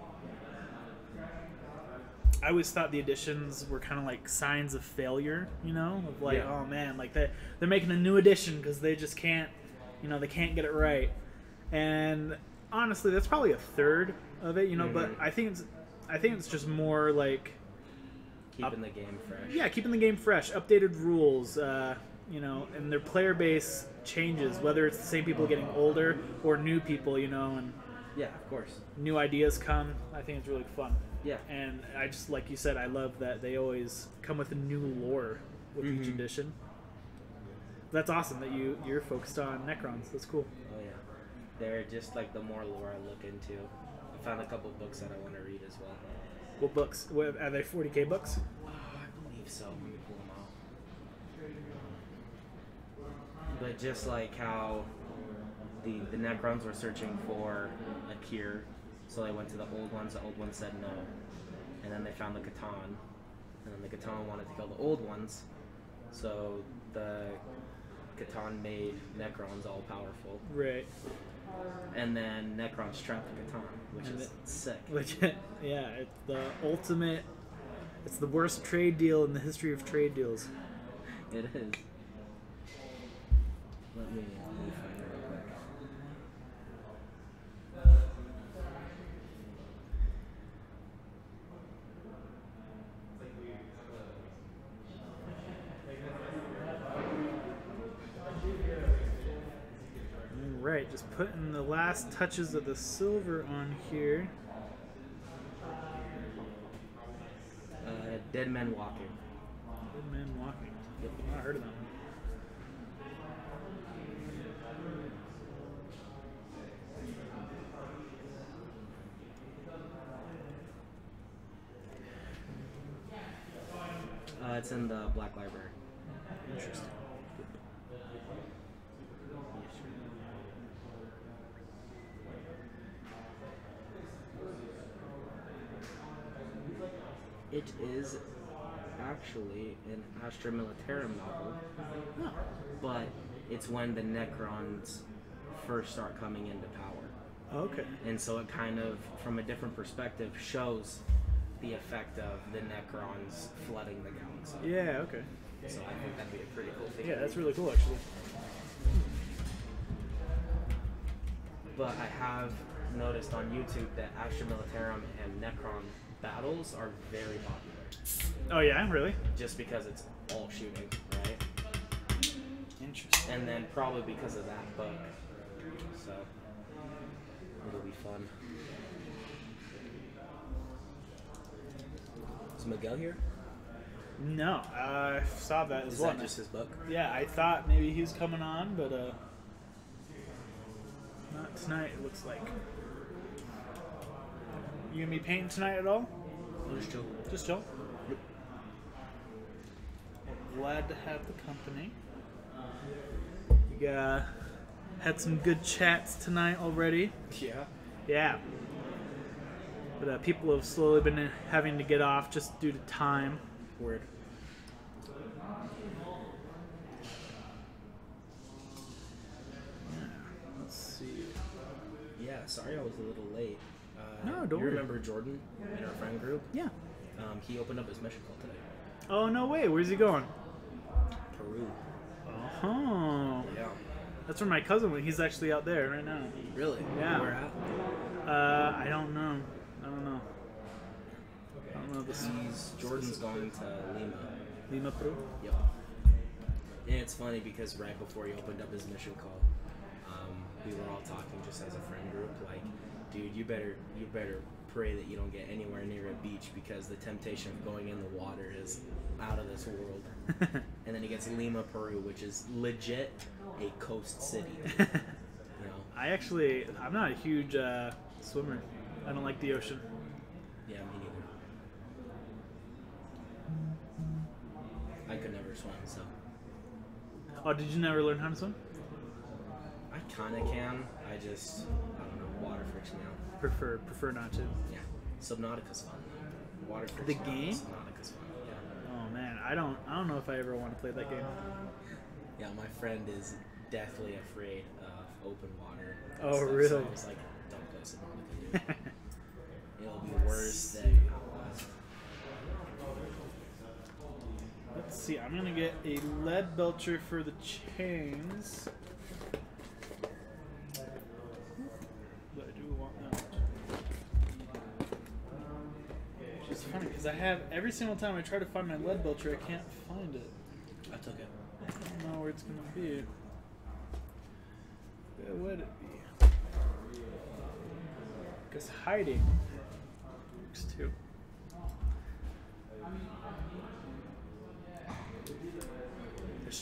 editions were kind of like signs of failure, of like, oh man, like they're making a new edition because they just can't, they can't get it right. And honestly, that's probably a third of it, but I think it's just more like keeping the game fresh. Yeah, keeping the game fresh, updated rules, and their player base changes, whether it's the same people getting older or new people, and yeah, of course, new ideas come. I think it's really fun. Yeah. And I just, like you said, I love that they always come with a new lore with each edition. That's awesome that you're focused on Necrons. That's cool. Oh yeah, they're just like the more lore I look into. I found a couple books that I want to read as well. What books? Are they 40k books? Oh, I believe so. Let me pull them out. But just like how the Necrons were searching for a cure, so they went to the old ones. The old ones said no, and then they found the Catan, and then the Catan wanted to kill the old ones, so the Catan made Necrons all powerful. Right. And then Necrons trapped the Catan, which is sick. Yeah, it's the ultimate. It's the worst trade deal in the history of trade deals. It is. Let me find it real quick. Right, just putting the last touches of the silver on here. Dead Men Walking. Dead Man Walking. Yep. I heard of that one. It's in the Black Library. Interesting. It is actually an Astra Militarum novel, but it's when the Necrons first start coming into power. Okay. And so it kind of, from a different perspective, shows the effect of the Necrons flooding the galaxy. Yeah, okay. So I think that'd be a pretty cool figure. Yeah, that's really cool, actually. But I have noticed on YouTube that Astra Militarum and Necron battles are very popular. Oh, yeah? Really? Just because it's all shooting, right? Interesting. And then probably because of that book. So it'll be fun. Is Miguel here? No, I saw that as Is well. that just his book? Yeah, I thought maybe he was coming on, but not tonight, it looks like. You gonna be painting tonight at all? Just chill. Just chill? Yep. Glad to have the company. You had some good chats tonight already. Yeah. Yeah. But people have slowly been having to get off just due to time. Word. Let's see. Yeah, sorry I was a little late. No, don't you worry. remember Jordan in our friend group? Yeah. He opened up his mission call today. Oh, no way. Where's he going? Peru. Oh. Yeah. That's where my cousin went. He's actually out there right now. Really? Yeah. Where at? I don't know. I don't know. Jordan's going to Lima. Lima, Peru? Yep. And it's funny because right before he opened up his mission call, we were all talking just as a friend group, like, dude, you better pray that you don't get anywhere near a beach because the temptation of going in the water is out of this world. And then he gets Lima, Peru, which is legit a coast city. You know? I'm not a huge swimmer. I don't like the ocean. Yeah, me neither. I could never swim, so. Oh, did you never learn how to swim? I kind of can. I don't know, water freaks me out. Prefer not to. Yeah. Subnautica's fun, though. Water freaks The me out. game? Subnautica's fun, yeah. Oh man, I don't know if I ever want to play that game. Yeah, my friend is deathly afraid of open water. and Oh, stuff, really? So I was like, don't play Subnautica, dude. It'll be worse than Outlast. Let's see. I'm gonna get a lead belcher for the chains. But I do want that. Which is funny because I have every single time I try to find my lead belcher, I can't find it. I took it. I don't know where it's gonna be. Where would it be? Because hiding works too.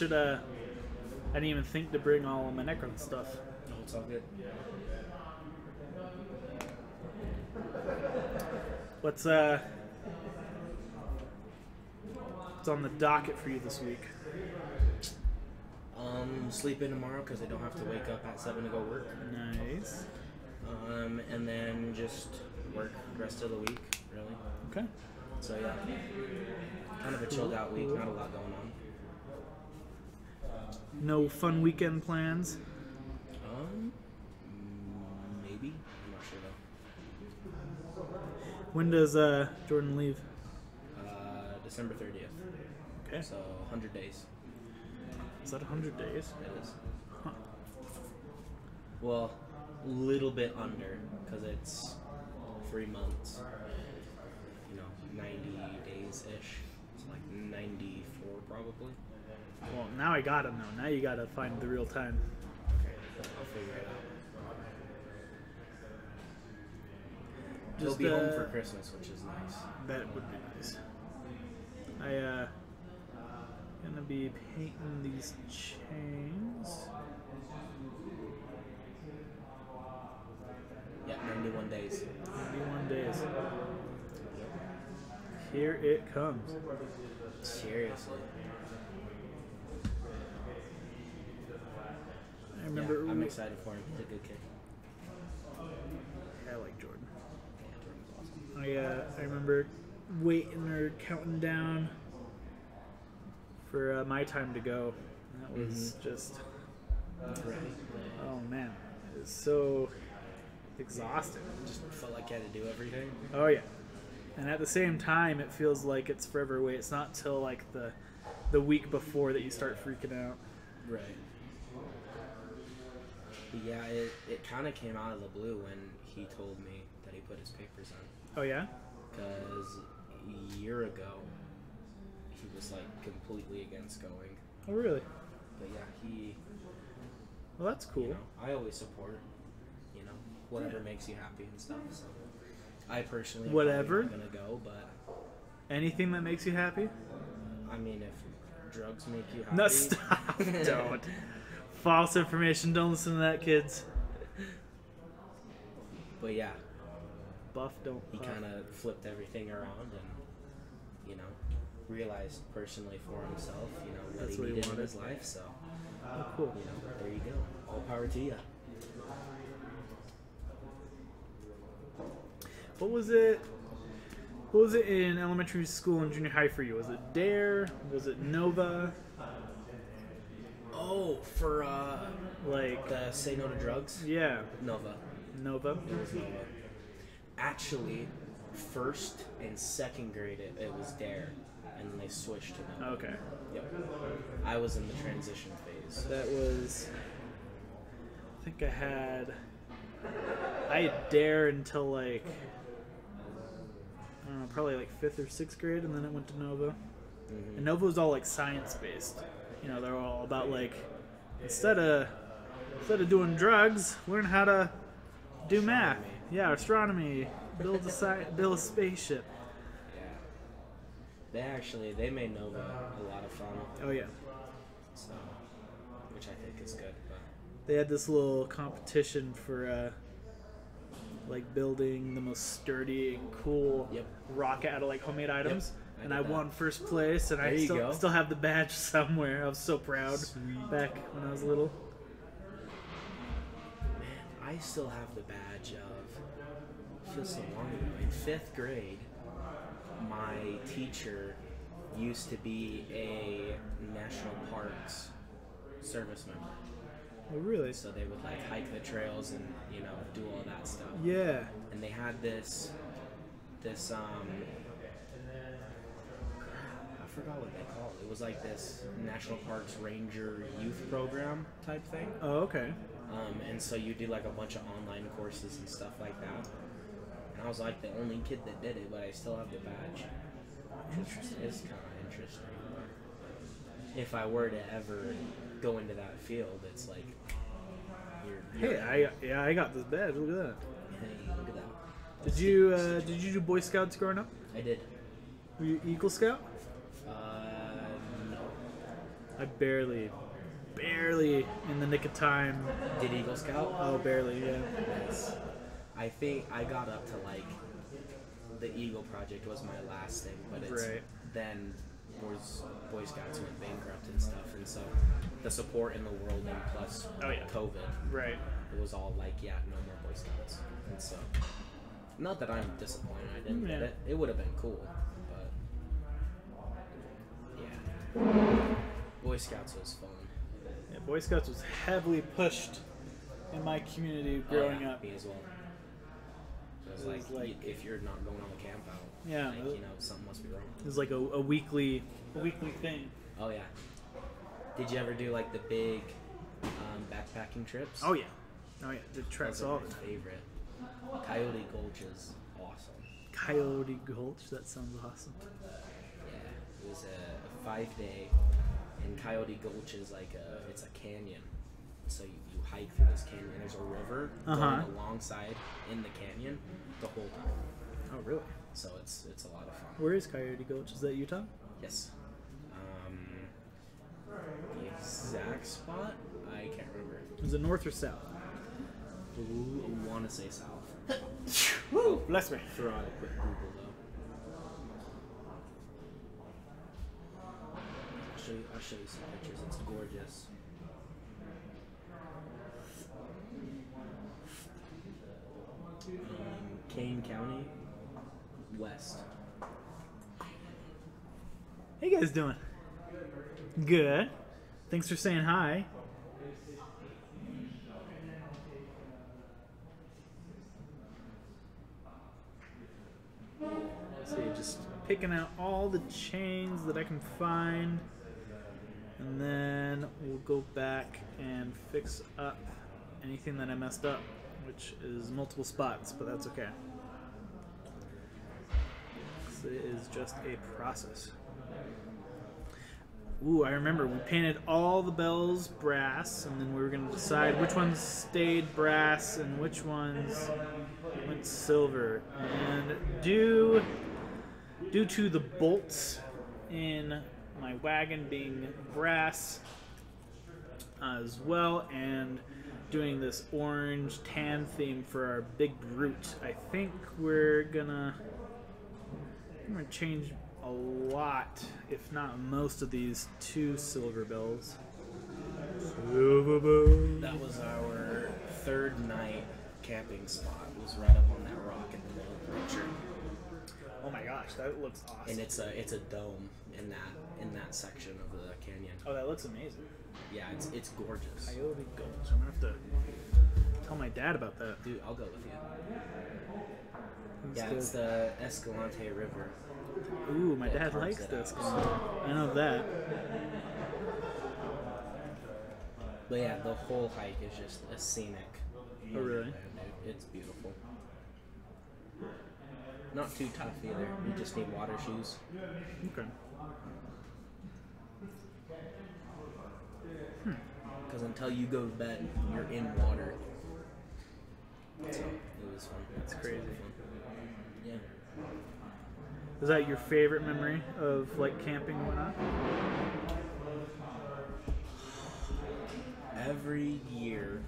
I didn't even think to bring all of my Necron stuff. No, it's all good. What's on the docket for you this week? Sleep in tomorrow because I don't have to wake up at 7 to go work. Nice. And then just work the rest of the week, really. Okay. So yeah, kind of a chilled out week, not a lot going on. No fun weekend plans? Maybe. I'm not sure though. When does Jordan leave? December 30th. Okay. So 100 days. Is that 100 days? It is. Huh. Well, a little bit under because it's 3 months. 90 days ish. It's like 94 probably. Well, now I got him though. Now you gotta find the real time. Okay, I'll figure it out. He'll Just, be home for Christmas, which is nice. That would be nice. Gonna be painting these chains. Yeah, 91 days. 91 days. Here it comes. Seriously. I remember. Yeah, I'm excited for him. He's a good kid. I like Jordan. Yeah, Jordan's awesome. I remember waiting or counting down for my time to go. That was just. Oh man, it was so exhausting. Just felt like I had to do everything. Oh yeah. And at the same time, it feels like it's forever away. It's not till like the week before that you start freaking out. Right. But yeah, it kind of came out of the blue when he told me that he put his papers on. Oh yeah? Because a year ago, he was like completely against going. Oh really? But yeah, he. Well, that's cool. You know, I always support, you know, whatever makes you happy and stuff. So I personally am Whatever. probably not gonna go, but Anything that makes you happy? I mean, if drugs make you happy, No, stop. Don't. False information. Don't listen to that, kids. But yeah, Buff, don't. he puff. kind of flipped everything around and, you know, realized personally for himself, you know, what That's he what he needed in wanted. his life. So, Oh, cool. you know, there you go. All power to you. What was it? What was it in elementary school and junior high for you? Was it Dare? Was it Nova? Oh, for Like, the Say No to Drugs? yeah, Nova. Nova. It was Nova. Actually, first and second grade it was Dare, and then they switched to Nova. Okay, Yep. I was in the transition phase. that was. I think I had Dare until like, I don't know, probably like 5th or 6th grade, and then it went to Nova. Mm-hmm. And Nova was all like science based. You know, they're all about like instead of doing drugs, learn how to do math. Astronomy. Yeah, astronomy. Build a spaceship. Yeah. They made Nova a lot of fun. Oh yeah. So, which I think is good. But They had this little competition for like building the most sturdy and cool Yep. rocket out of like homemade items. I And did I that. won first place, and There I you go. still have the badge somewhere. I was so proud Sweet. back when I was little. I still have the badge of, feels so long ago, in 5th grade, my teacher used to be a National Parks service member. Oh really? So they would like hike the trails and, you know, do all that stuff. Yeah. And they had this I forgot what they called it. It was like this National Parks Ranger youth program type thing. Oh okay. And so you do like a bunch of online courses and stuff like that. And I was like the only kid that did it, but I still have the badge. Interesting. It's kind of interesting. If I were to ever go into that field, it's like Hey, I got this badge. Look at that. Hey, look at that. Did you do Boy Scouts growing up? I did. Were you Eagle Scout? No. I barely in the nick of time. Did Eagle Scout? Oh, barely. Yeah. Yes. I think I got up to like the Eagle Project was my last thing, but it's Right. then Boy Scouts went bankrupt and stuff, and so the support in the world and plus Oh, yeah. COVID, Right. it was all like, yeah, no more Boy Scouts, and so not that I'm disappointed I didn't get Yeah. it. It would have been cool, but yeah, Boy Scouts was fun. Yeah, Boy Scouts was heavily pushed in my community growing Oh, yeah, up. me as well. It was It was like, like- if you're not going on the camp out, Yeah. like, you know, something must be wrong. It was like a weekly thing. Oh yeah. Did you ever do like the big backpacking trips? Oh yeah. Oh yeah. The treks Those are all my the time. favorite. Coyote Gulch is awesome. Coyote Gulch. That sounds awesome. Yeah, it was a 5-day, and Coyote Gulch is like it's a canyon. So you hike through this canyon. There's a river going alongside in the canyon the whole time. Oh really? So it's a lot of fun. Where is Coyote Gulch? Is that Utah? Yes. The exact spot I can't remember. Is it north or south? Ooh, I want to say south. Woo! Bless me. Throw out a quick Google though. I'll show you some pictures. It's gorgeous. Kane County, west. How you guys doing? Good. Thanks for saying hi. picking out all the chains that I can find. And then we'll go back and fix up anything that I messed up, which is multiple spots, but that's okay. So it is just a process. Ooh, I remember we painted all the bells brass, and then we were going to decide which ones stayed brass and which ones went silver. And due to the bolts in my wagon being brass as well, and doing this orange tan theme for our big brute, I think we're gonna change a lot, if not most of these, to silver bells. Silver bells. That was our third night camping spot. It was right up on that rock in the middle of the picture. Oh my gosh, that looks awesome. And it's a dome in that section of the canyon. Oh, that looks amazing. Yeah, it's gorgeous. Coyote Gulch. I'm gonna have to tell my dad about that. Dude, I'll go with you. Let's Yeah, go. it's the Escalante River. Ooh, my that dad carves likes it this. out. I know that. But yeah, the whole hike is just a scenic. Oh, really? wonderland, dude. It's beautiful. Not too tough either. You just need water shoes. Okay. Because until you go to bed, you're in water. So it was fun. That's crazy. Yeah. Is that your favorite memory of like camping and whatnot? Every year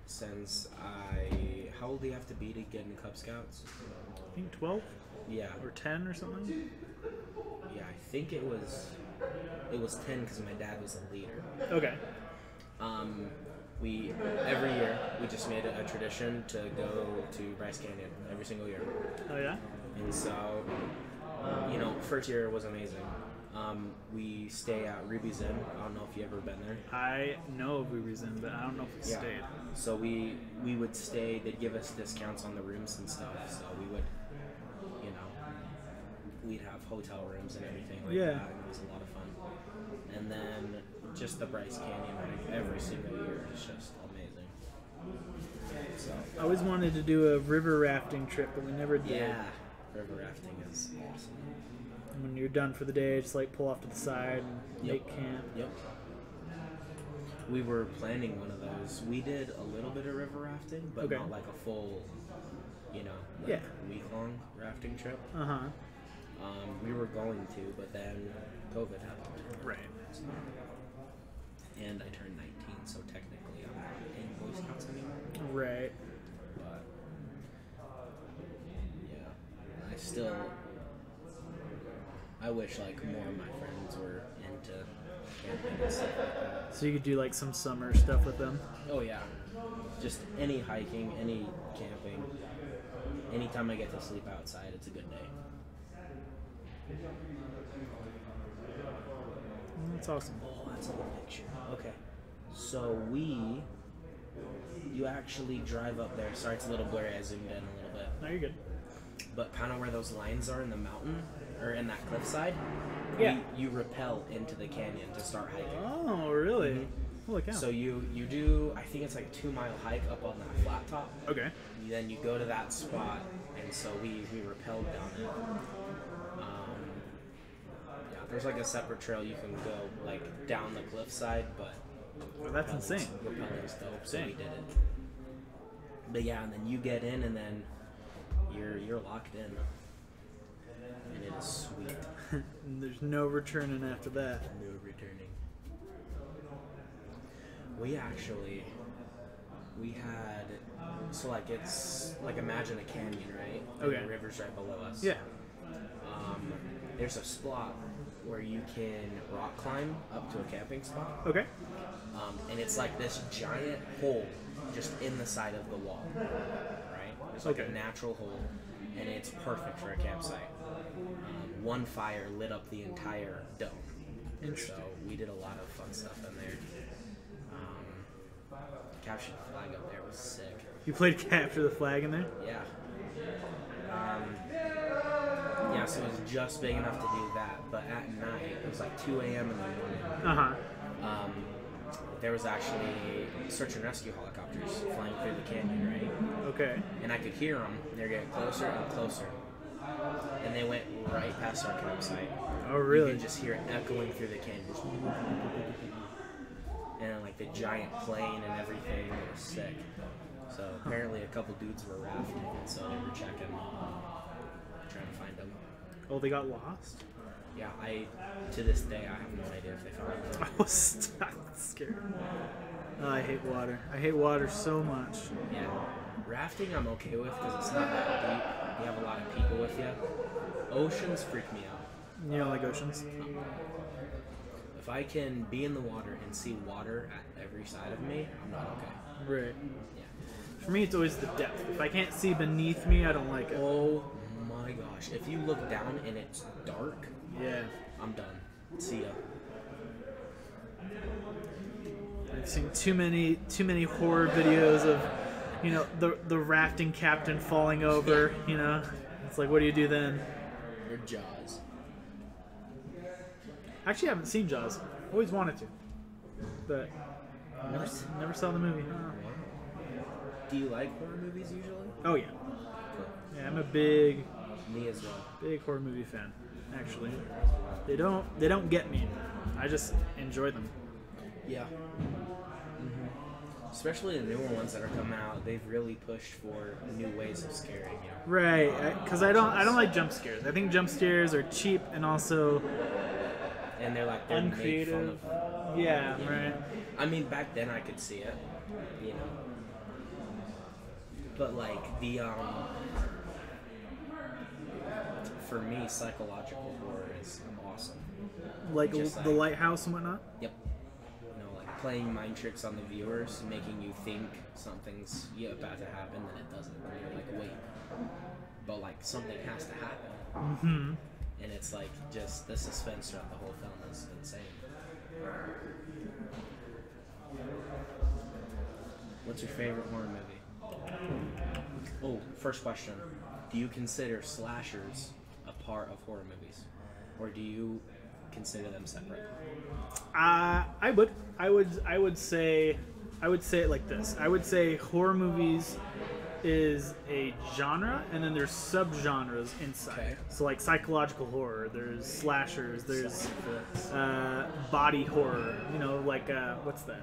since how old do you have to be to get in Cub Scouts? I think 12 Yeah. or 10 or something. Yeah, I think it was 10 because my dad was a leader. Okay. We every year we just made it a tradition to go to Bryce Canyon every single year. Oh yeah. And so, first year was amazing. We stay at Ruby's Inn. I don't know if you ever been there. I know of Ruby's Inn, but I don't know if it Yeah. stayed. So we would stay. They'd give us discounts on the rooms and stuff. So we would, we'd have hotel rooms and everything like Yeah. that. And it was a lot of fun. And then just the Bryce Canyon hike every single year is just amazing. So I always wanted to do a river rafting trip, but we never did. yeah, river rafting is awesome. And when you're done for the day, just like pull off to the side and Yep. make camp. Yep. We were planning one of those. We did a little bit of river rafting, but Okay. not like a full, Yeah. week-long rafting trip. Uh huh. We were going to, but then COVID happened. Right. And I turned 19, so technically I'm not in Boy Scouts anymore. Right. But yeah, I wish like more of my friends were into camping and stuff like that. So you could do like some summer stuff with them. Oh yeah, just any hiking, any camping, anytime I get to sleep outside, it's a good day. That's awesome. Oh, that's a good picture. Okay, so you actually drive up there. Sorry, it's a little blurry. I zoomed in a little bit. No, you're good. But kind of where those lines are in the mountain, or in that cliffside, Yeah. you rappel into the canyon to start hiking. Oh, really? Holy cow. So you do, I think it's like a 2-mile hike up on that flat top. Okay. Then you go to that spot, and so we rappelled down it. Yeah, there's like a separate trail you can go like down the cliffside, but Well, that's insane. rappelling's dope, so we Dang. did it. But yeah, and then you get in, and then you're locked in, and it is sweet. And there's no returning after that. No returning. We had, so like it's like imagine a canyon, right? And Okay. the river's right below us. Yeah. There's a spot where you can rock climb up to a camping spot, Okay. and it's like this giant hole just in the side of the wall, right? It's like a Okay. natural hole, and it's perfect for a campsite. One fire lit up the entire dome. Interesting. So we did a lot of fun stuff in there. Captured the flag up there was sick. You played capture the flag in there? Yeah. Yeah, so it was just big enough to do that. But at night, it was like 2 a.m. in the morning. Uh-huh. There was actually search and rescue helicopters flying through the canyon, right? Okay. And I could hear them. They're getting closer and closer. And they went right past our campsite. Oh, really? You could just hear it echoing through the canyon. And then, like, the giant plane and everything. It was sick. So apparently a couple dudes were rafting, and so they were checking, trying to find them. Oh, they got lost? Yeah, to this day, I have no idea if they found them. I was scared. Oh, I hate water. I hate water so much. Yeah. Rafting I'm okay with because it's not that deep. You have a lot of people with you. Oceans freak me out. You don't like oceans? If I can be in the water and see water at every side of me, I'm not okay. Right. Yeah. For me, it's always the depth. If I can't see beneath me, I don't like it. Oh my gosh. If you look down and it's dark, Yeah. I'm done. See ya. I've seen too many horror videos of, you know, the rafting captain falling over. You know, it's like, what do you do then? Your Jaws. Actually, I haven't seen Jaws. Always wanted to, but never saw the movie. Wow. Do you like horror movies usually? Oh yeah, Cool. yeah. I'm a big Me as well. horror movie fan. Actually, they don't get me. I just enjoy them. Yeah. Especially the newer ones that are coming out, they've really pushed for new ways of scaring you. Right, because I don't like jump scares. I think jump scares are cheap and also And they're like they're made fun uncreative. of. Yeah, right. I mean, back then I could see it, you know. But like for me, psychological horror is awesome. Like Just the like- lighthouse and whatnot. Yep. You know, like playing mind tricks on the viewers, making you think something's about to happen, and it doesn't. And you're like, wait. But like something has to happen. Mm-hmm. And it's like just the suspense throughout the whole film is insane. What's your favorite horror movie? Oh, first question. Do you consider slashers a part of horror movies? Or do you consider them separate? I would say it like this. I would say horror movies is a genre, and then there's subgenres inside. Okay. So like psychological horror, there's slashers, there's body horror. You know, like what's that?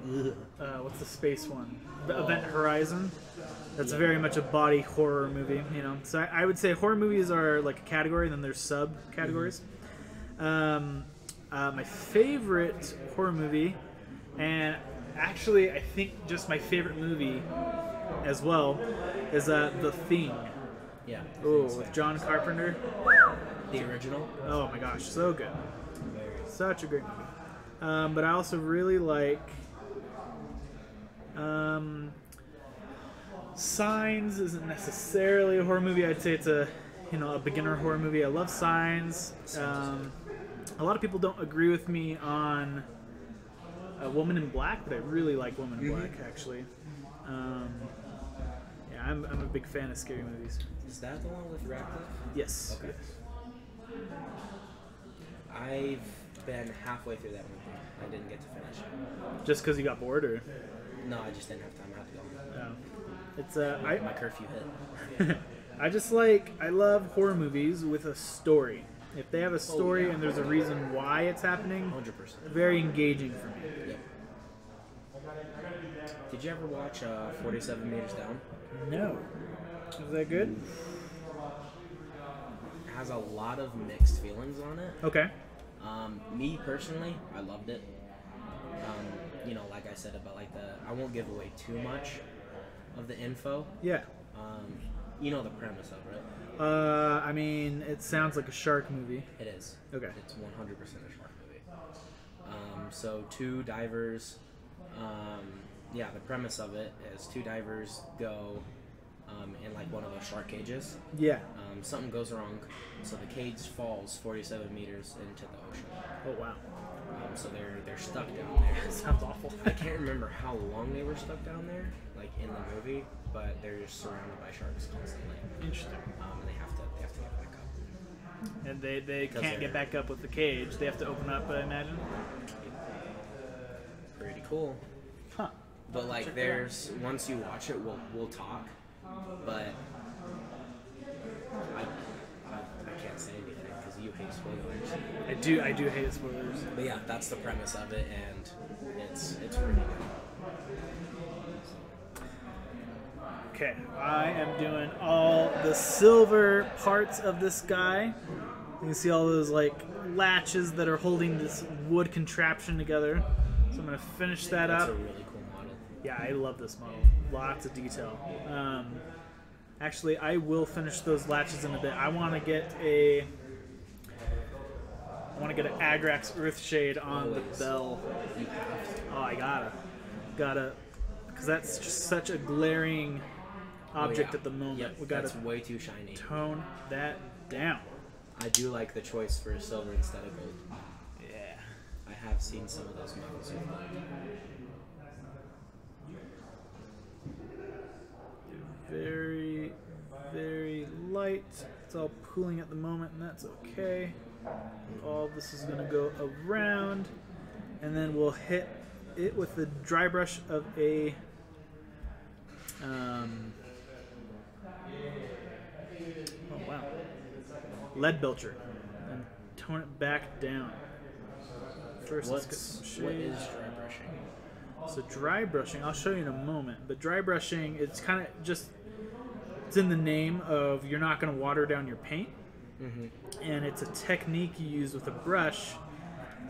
What's the space one? The Event Horizon. That's very much a body horror movie. You know, so I would say horror movies are like a category, and then there's subcategories. My favorite horror movie, and actually I think just my favorite movie as well, is The Thing. Yeah. Oh, with John Carpenter. The original? Oh my gosh, so good. Very. Such a great movie. But I also really like Signs isn't necessarily a horror movie. I'd say it's a beginner horror movie. I love Signs. A lot of people don't agree with me on Woman in Black, but I really like Woman in Black actually. Yeah, I'm a big fan of scary movies. Is that the one with Radcliffe? Yes. Okay. I've been halfway through that movie. I didn't get to finish it. Just because you got bored, or No, I just didn't have time. I had to go home. it's My curfew hit. I love horror movies with a story. If they have a story and there's a reason why it's happening, 100%. very engaging for me. Yep. Did you ever watch 47 Meters Down? No. Is that good? It has a lot of mixed feelings on it. Okay. Me personally, I loved it. Like I said about I won't give away too much of the info. Yeah. You know the premise of it, right? I mean, it sounds like a shark movie. It is. Okay. It's 100% a shark movie. So two divers. The premise of it is two divers go in one of those shark cages. Yeah. Something goes wrong, so the cage falls 47 meters into the ocean. Oh wow. So they're stuck down there. Sounds awful. I can't remember how long they were stuck down there, in the movie, but they're just surrounded by sharks constantly. Interesting. And they have to get back up. And they Because can't get they're- back up with the cage. They have to open up, I imagine. Pretty cool. Huh. But like, Check it there's once you watch it, we'll talk. But I can't say anything because you hate spoilers. I do hate spoilers. But yeah, that's the premise of it, and it's really good. Okay, I am doing all the silver parts of this guy. You can see all those like latches that are holding this wood contraption together. So I'm gonna finish that That's up. a really cool model. Yeah, I love this model. Lots of detail. Actually, I will finish those latches in a bit. I want to get an Agrax Earthshade on the Always. bell. You have to. Oh, I gotta, because that's just such a glaring object at the moment. Yep, We gotta that's way too shiny. tone that down. I do like the choice for silver instead of gold. Yeah. I have seen some of those models with gold. Very, very light. It's all pooling at the moment, and that's okay. All this is going to go around, and then we'll hit it with the dry brush of a oh wow, lead belcher, and tone it back down. First, let's get some What shade. is dry brushing? So dry brushing, I'll show you in a moment. But dry brushing, it's kind of just, it's in the name of you're not going to water down your paint. Mm-hmm. And it's a technique you use with a brush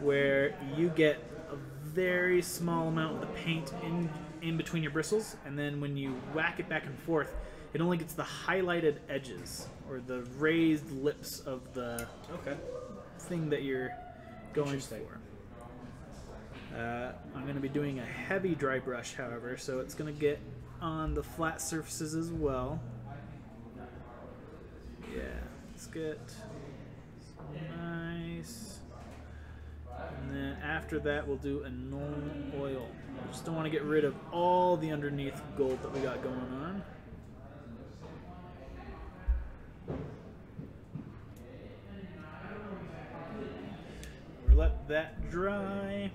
where you get a very small amount of the paint in between your bristles, and then when you whack it back and forth, it only gets the highlighted edges or the raised lips of the Okay. thing that you're going Interesting. for. I'm going to be doing a heavy dry brush, however, so it's going to get on the flat surfaces as well. Yeah, let's get nice. And then after that, we'll do a normal oil. I just don't want to get rid of all the underneath gold that we got going on. We'll let that dry.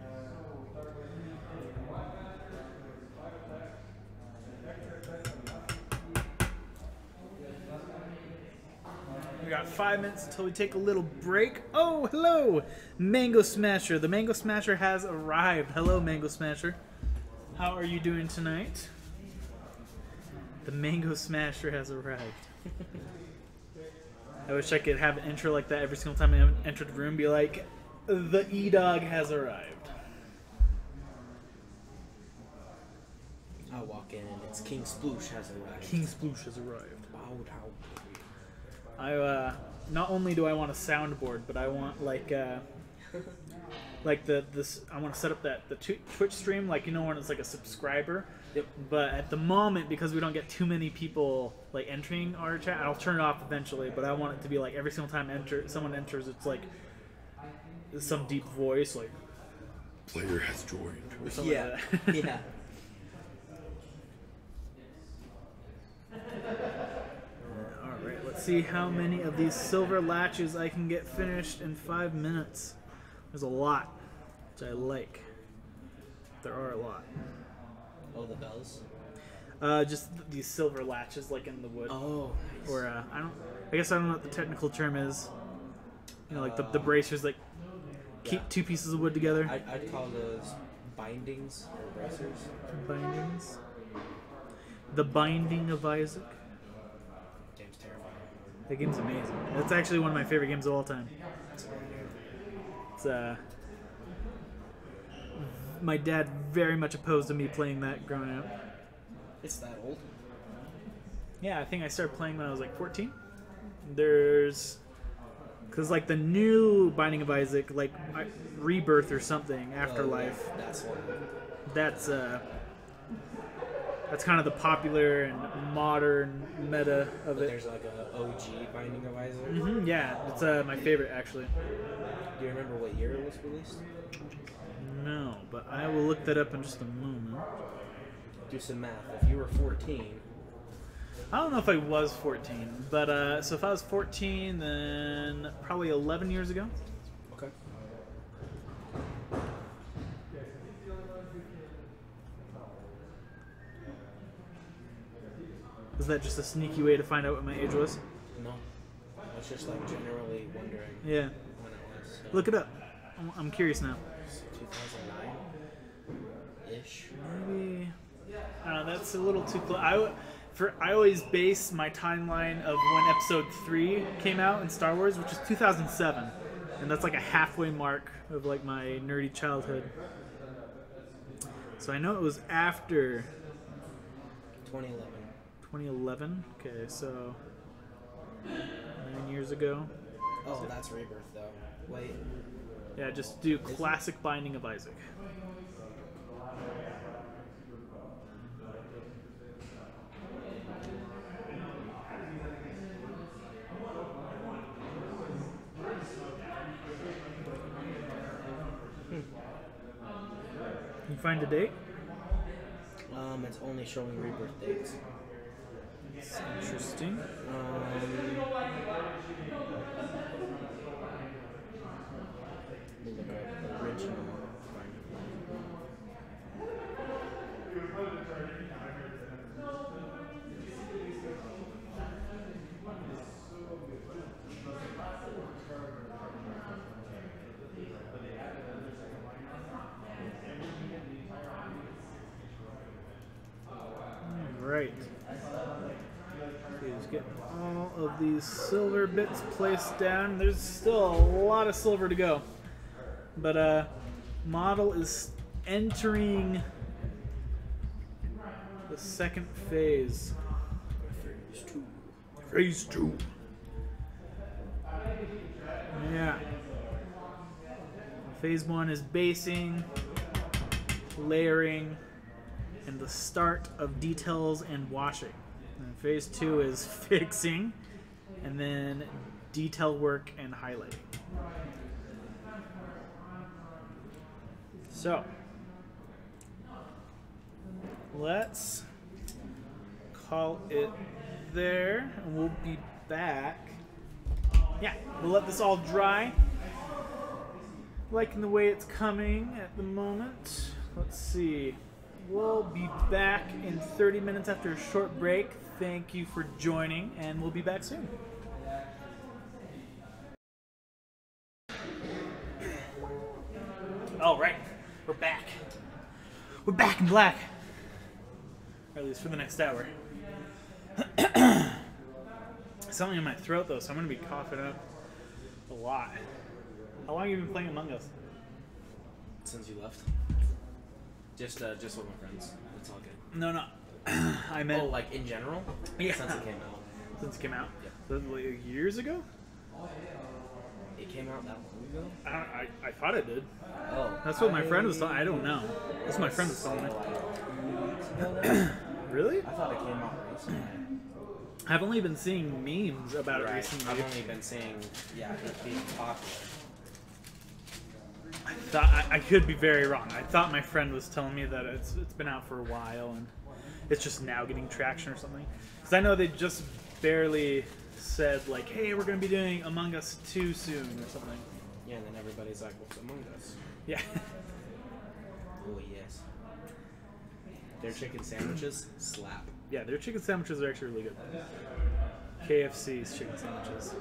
We got 5 minutes until we take a little break. Oh, hello, Mango Smasher. The Mango Smasher has arrived. Hello, Mango Smasher. How are you doing tonight? The Mango Smasher has arrived. I wish I could have an intro like that every single time I enter the room. Be like, the E-Dog has arrived. I walk in and it's King Sploosh has arrived. King Sploosh has arrived. Wow, how Not only do I want a soundboard, but I want like this. I want to set up the Twitch stream, like, you know, when it's like a subscriber. Yep. But at the moment, because we don't get too many people like entering our chat, I'll turn it off eventually. But I want it to be like every single time someone enters, it's like some deep voice, like Player has joined. or something Yeah. like that. Yeah. All right, let's see how many of these silver latches I can get finished in 5 minutes. There's a lot, which I like. There are a lot. Oh, the bells. Just these silver latches, like in the wood, Oh, nice. or I guess I don't know what the technical term is. You know, like the bracers that keep Yeah. two pieces of wood together. I'd call those bindings or bracers. Bindings. The Binding of Isaac. Game's terrifying. That game's amazing. That's actually one of my favorite games of all time. It's my dad very much opposed to me playing that growing up. It's that old? Yeah, I think I started playing when I was like 14. Because like the new Binding of Isaac, like Rebirth or something, Afterlife, Oh, yeah, that's one. that's kind of the popular and modern meta of But it. there's like a OG Binding of Isaac. Yeah, it's my favorite actually. Do you remember what year it was released? No, but I will look that up in just a moment. Do some math. If you were 14, I don't know if I was 14, but so if I was 14, then probably 11 years ago. Okay. Was that just a sneaky way to find out what my age was? No. I was just like generally wondering Yeah. when it was. Look it up. I'm curious now. 2009-ish. Maybe. I don't know. That's a little too close. I always base my timeline of when Episode 3 came out in Star Wars, which is 2007, and that's like a halfway mark of like my nerdy childhood. So I know it was after 2011. 2011. Okay, so 9 years ago. Oh, that's Rebirth though. Wait. Yeah, just do classic Binding of Isaac. You find a date? It's only showing Rebirth dates. It's interesting. We'll look up original. Right. Okay, just get all of these silver bits placed down. There's still a lot of silver to go. But model is entering the second phase. Phase 2. Yeah. Phase 1 is basing, layering, and the start of details and washing. And phase 2 is fixing, and then detail work and highlighting. So, let's call it there, and we'll be back. Yeah, we'll let this all dry. Liking the way it's coming at the moment. Let's see. We'll be back in 30 minutes after a short break. Thank you for joining, and we'll be back soon. All right, we're back. We're back in black. Or at least for the next hour. Something in my throat, though, so I'm going to be coughing up a lot. How long have you been playing Among Us? Since you left. Just with my friends. It's all good. No. I meant... Oh, like in general? Yeah. Since it came out. Since it came out? Yeah. Like years ago? It came out that long ago? I thought it did. Oh. That's what my friend was telling me. I don't know. That's what my friend was telling me. Like 2 weeks ago then? Really? I thought it came out recently. I've only been seeing memes about it Right. recently. I've only been seeing, it being popular. I could be very wrong. I thought my friend was telling me that it's been out for a while and it's just now getting traction or something. Because I know they just barely said like, hey, we're going to be doing Among Us 2 soon or something. Yeah, and then everybody's like, what's Among Us? Yeah. Oh, yes. Their chicken sandwiches slap. Yeah, their chicken sandwiches are actually really good. KFC's chicken sandwiches.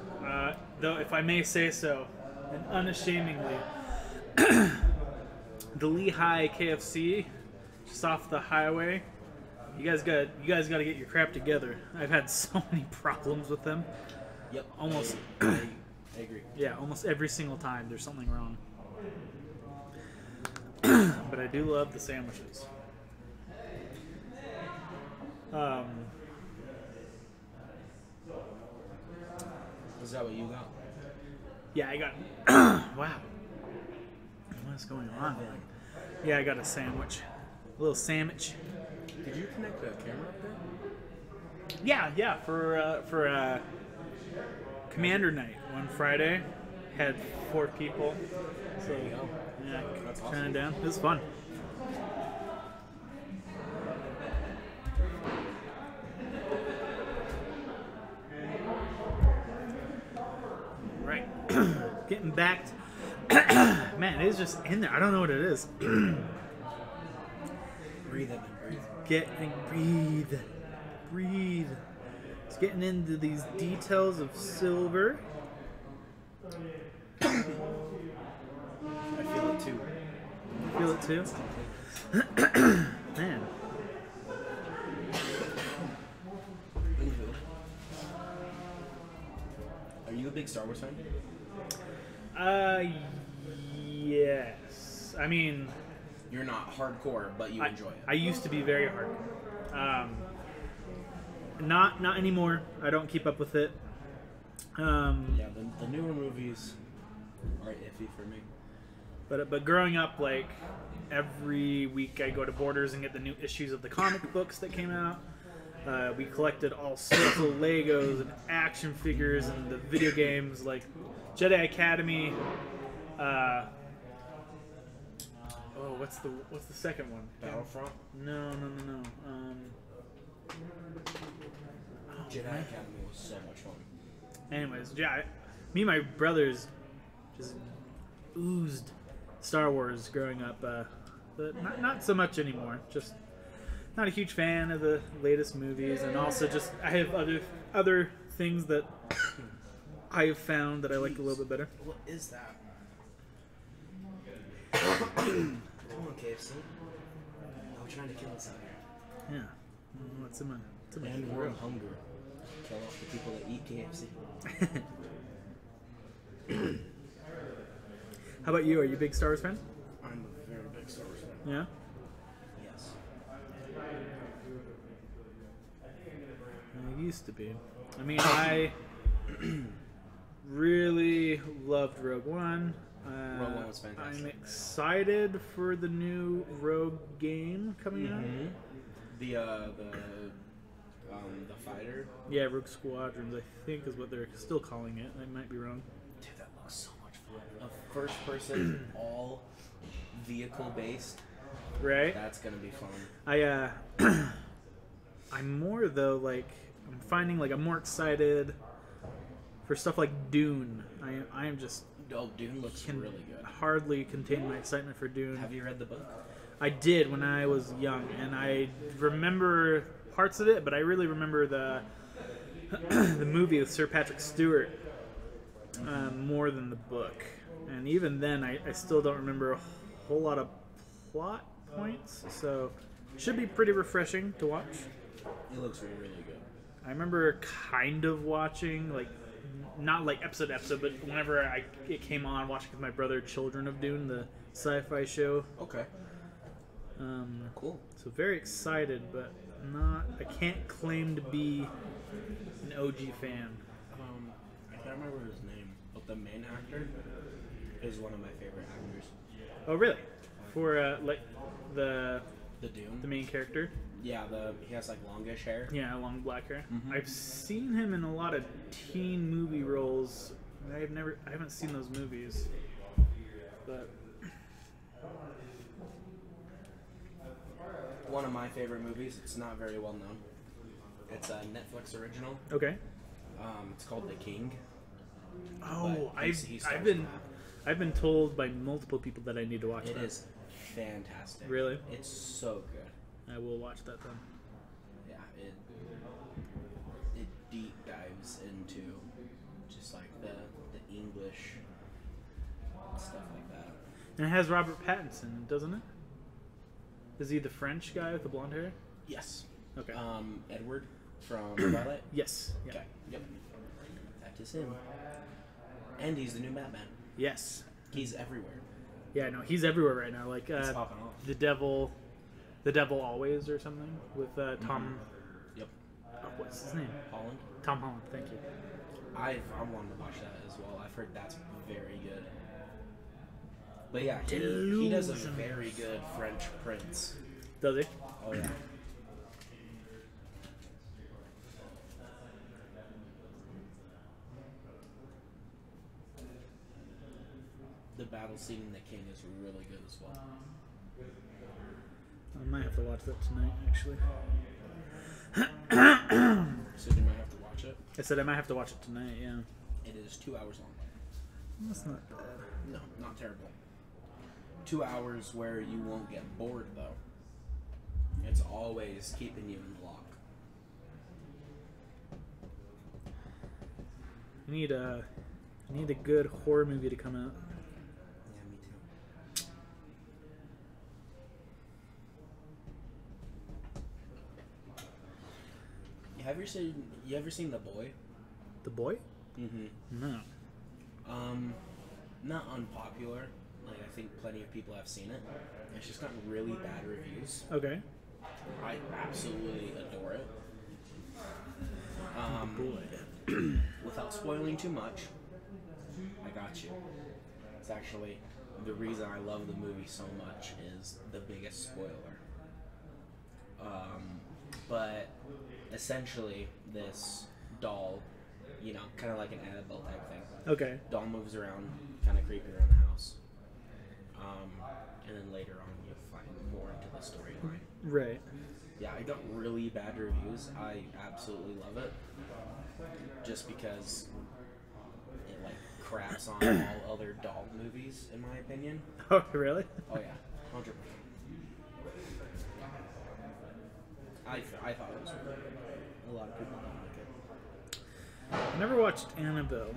Though, if I may say so, and unashamedly, the Lehigh KFC, just off the highway, you guys got to get your crap together. I've had so many problems with them. Yep. Almost. I agree. Yeah, almost every single time there's something wrong. But I do love the sandwiches. Is that what you got? Yeah, I got. Wow. What's going on? Yeah, I got a sandwich. A little sandwich. Did you connect the camera up there? Yeah, for Commander Night one Friday, had 4 people. So There you go. yeah, That's turn awesome. it down. It was fun. back. Man, it is just in there. I don't know what it is. Breathe in and breathe. Breathe. It's getting into these details of silver. I feel it too. Feel it too? Man. Anywho, are you a big Star Wars fan? Yes. I mean, You're not hardcore, but you enjoy it. I used to be very hardcore. Not anymore. I don't keep up with it. Yeah, the newer movies are iffy for me. But growing up, like every week, I go to Borders and get the new issues of the comic books that came out. We collected all sorts of Legos and action figures and the video games like Jedi Academy. What's the second one? Battlefront? No. Jedi Academy was so much fun. Anyways, yeah, me and my brothers just oozed Star Wars growing up, but not so much anymore. Just not a huge fan of the latest movies, and also just I have other things that I have found that I like a little bit better. What is that? Come on, KFC. Oh, we're trying to kill us out here. Yeah, what's in my And we're in hunger. Kill off the people that eat KFC. How about you? Are you a big Star Wars fan? I'm a very big Star Wars fan. Yeah. Yes. I used to be. I mean, I really loved Rogue One. Rogue One was fantastic. I'm excited for the new Rogue game coming out. The fighter. Yeah, Rogue Squadrons, I think is what they're still calling it. I might be wrong. Dude, that looks so much fun. A first person, all vehicle based. Right? That's gonna be fun. I'm more though like I'm finding like I'm more excited for stuff like Dune. I am just Oh, Dune looks really good. hardly contain my excitement for Dune. Have you read the book? I did when I was young, and I remember parts of it, but I really remember the the movie with Sir Patrick Stewart more than the book. And even then, I still don't remember a whole lot of plot points, so it should be pretty refreshing to watch. It looks really good. I remember kind of watching, like, not like episode to episode, but whenever it came on, watching with my brother Children of Dune, the sci-fi show. Okay. Cool. So very excited, but I can't claim to be an OG fan. I can't remember his name, but the main actor is one of my favorite actors. Oh, really? For like the Dune. the main character? Yeah, he has like longish hair. Yeah, long black hair. Mhm. I've seen him in a lot of teen movie roles. I haven't seen those movies, but One of my favorite movies. It's not very well known. It's a Netflix original. okay. It's called The King. Oh, But he stars I've in been that. I've been told by multiple people that I need to watch It that. is fantastic. Really? It's so good. I will watch that then. Yeah, it deep dives into just like the English stuff like that. And it has Robert Pattinson, doesn't it? Is he the French guy with the blonde hair? Yes. Okay. Edward from Twilight. Yes. Yeah. Okay. Yep. That is him. And he's the new Batman. Yes. He's everywhere. Yeah, no, he's everywhere right now. Like He's popping off. the Devil Always or something with Tom. Yep. What's his name? Holland. Tom Holland. Thank you. I wanted to watch that as well. I've heard that's very good. But yeah, he does a Delusion. very good French prince. Does he? Oh yeah. The battle scene in The King is really good as well. I might have to watch that tonight, actually. So you might have to watch it. I said I might have to watch it tonight. Yeah. It is 2 hours long. That's not bad. No, not terrible. 2 hours where you won't get bored though. It's always keeping you in the lock. I need a good horror movie to come out. Yeah, me too. You ever seen The Boy? The Boy? Mm-hmm. No. Not unpopular. Like, I think plenty of people have seen it. It's just gotten really bad reviews. Okay. I absolutely adore it. Boy. Without spoiling too much, I got you. It's actually the reason I love the movie so much is the biggest spoiler. But essentially, this doll, you know, kind of like an Annabelle type thing. Okay. Doll moves around, kind of creepy around the house. And then later on, you find more into the storyline. Right. Yeah, I got really bad reviews. I absolutely love it. Just because it like craps on all other doll movies, in my opinion. Oh, really? Oh yeah, 100%. I thought it was really good. A lot of people don't like it. I never watched Annabelle.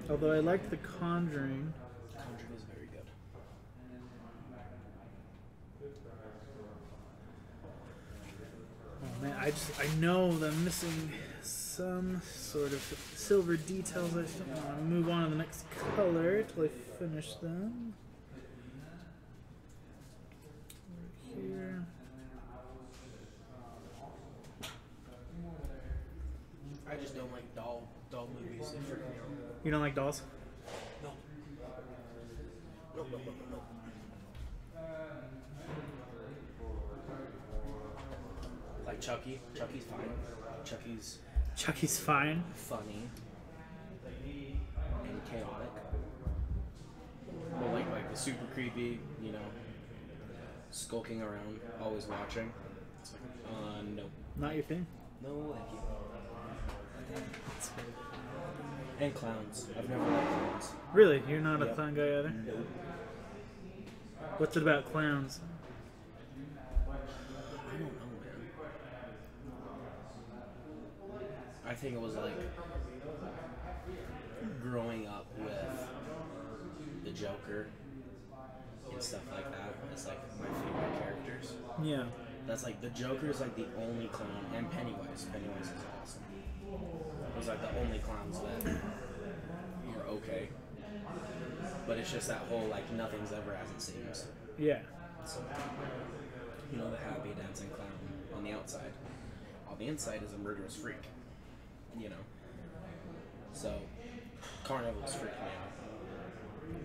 Although I liked The Conjuring. Conjuring is very good. Oh man, I know that I'm missing some sort of silver details. I just don't want to move on to the next color till I finish them. Right here. I just don't like doll movies. They freak me out. You don't like dolls? No. No. Like Chucky. Chucky's fine. Chucky's fine. Funny and chaotic. But like the super creepy, you know, skulking around, always watching. It's like, no. Not your thing? No, thank you. And clowns. I've never liked clowns. Really? You're not a Yep. clown guy either? Nope. What's it about clowns? I don't know, man. I think it was like growing up with the Joker and stuff like that. It's like my favorite characters. Yeah. That's like the Joker is like the only clown, and Pennywise. Pennywise is awesome. Those are the only clowns that are okay. But it's just that whole like nothing's ever as it seems. Yeah. So, you know, the happy dancing clown on the outside. On the inside is a murderous freak. You know. So, carnivals freak me out.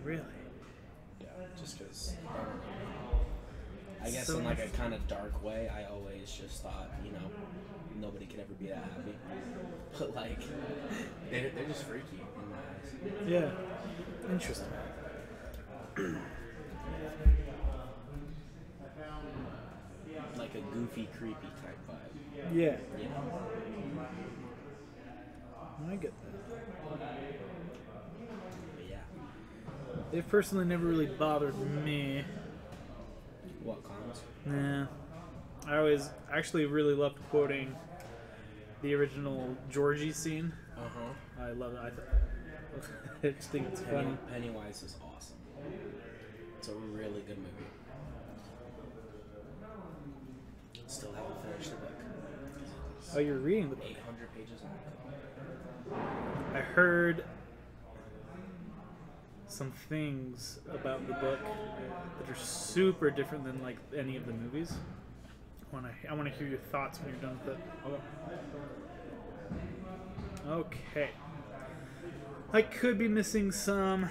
Really? Yeah, just because. I guess in like a kind of dark way, I always just thought, you know, nobody could ever be that happy. But like, they're just freaky in my eyes. Yeah. Interesting. Like a goofy, creepy type vibe. Yeah. You know? I get that. But yeah. They've personally never really bothered me. What clowns? Nah. I always actually really loved quoting the original Georgie scene. Uh-huh. I love it. I just think it's funny. Pennywise is awesome. It's a really good movie. Still haven't finished the book. Oh, you're reading the book. 800 pages long. I heard some things about the book that are super different than like any of the movies. I want to hear your thoughts when you're done with it. Okay. I could be missing some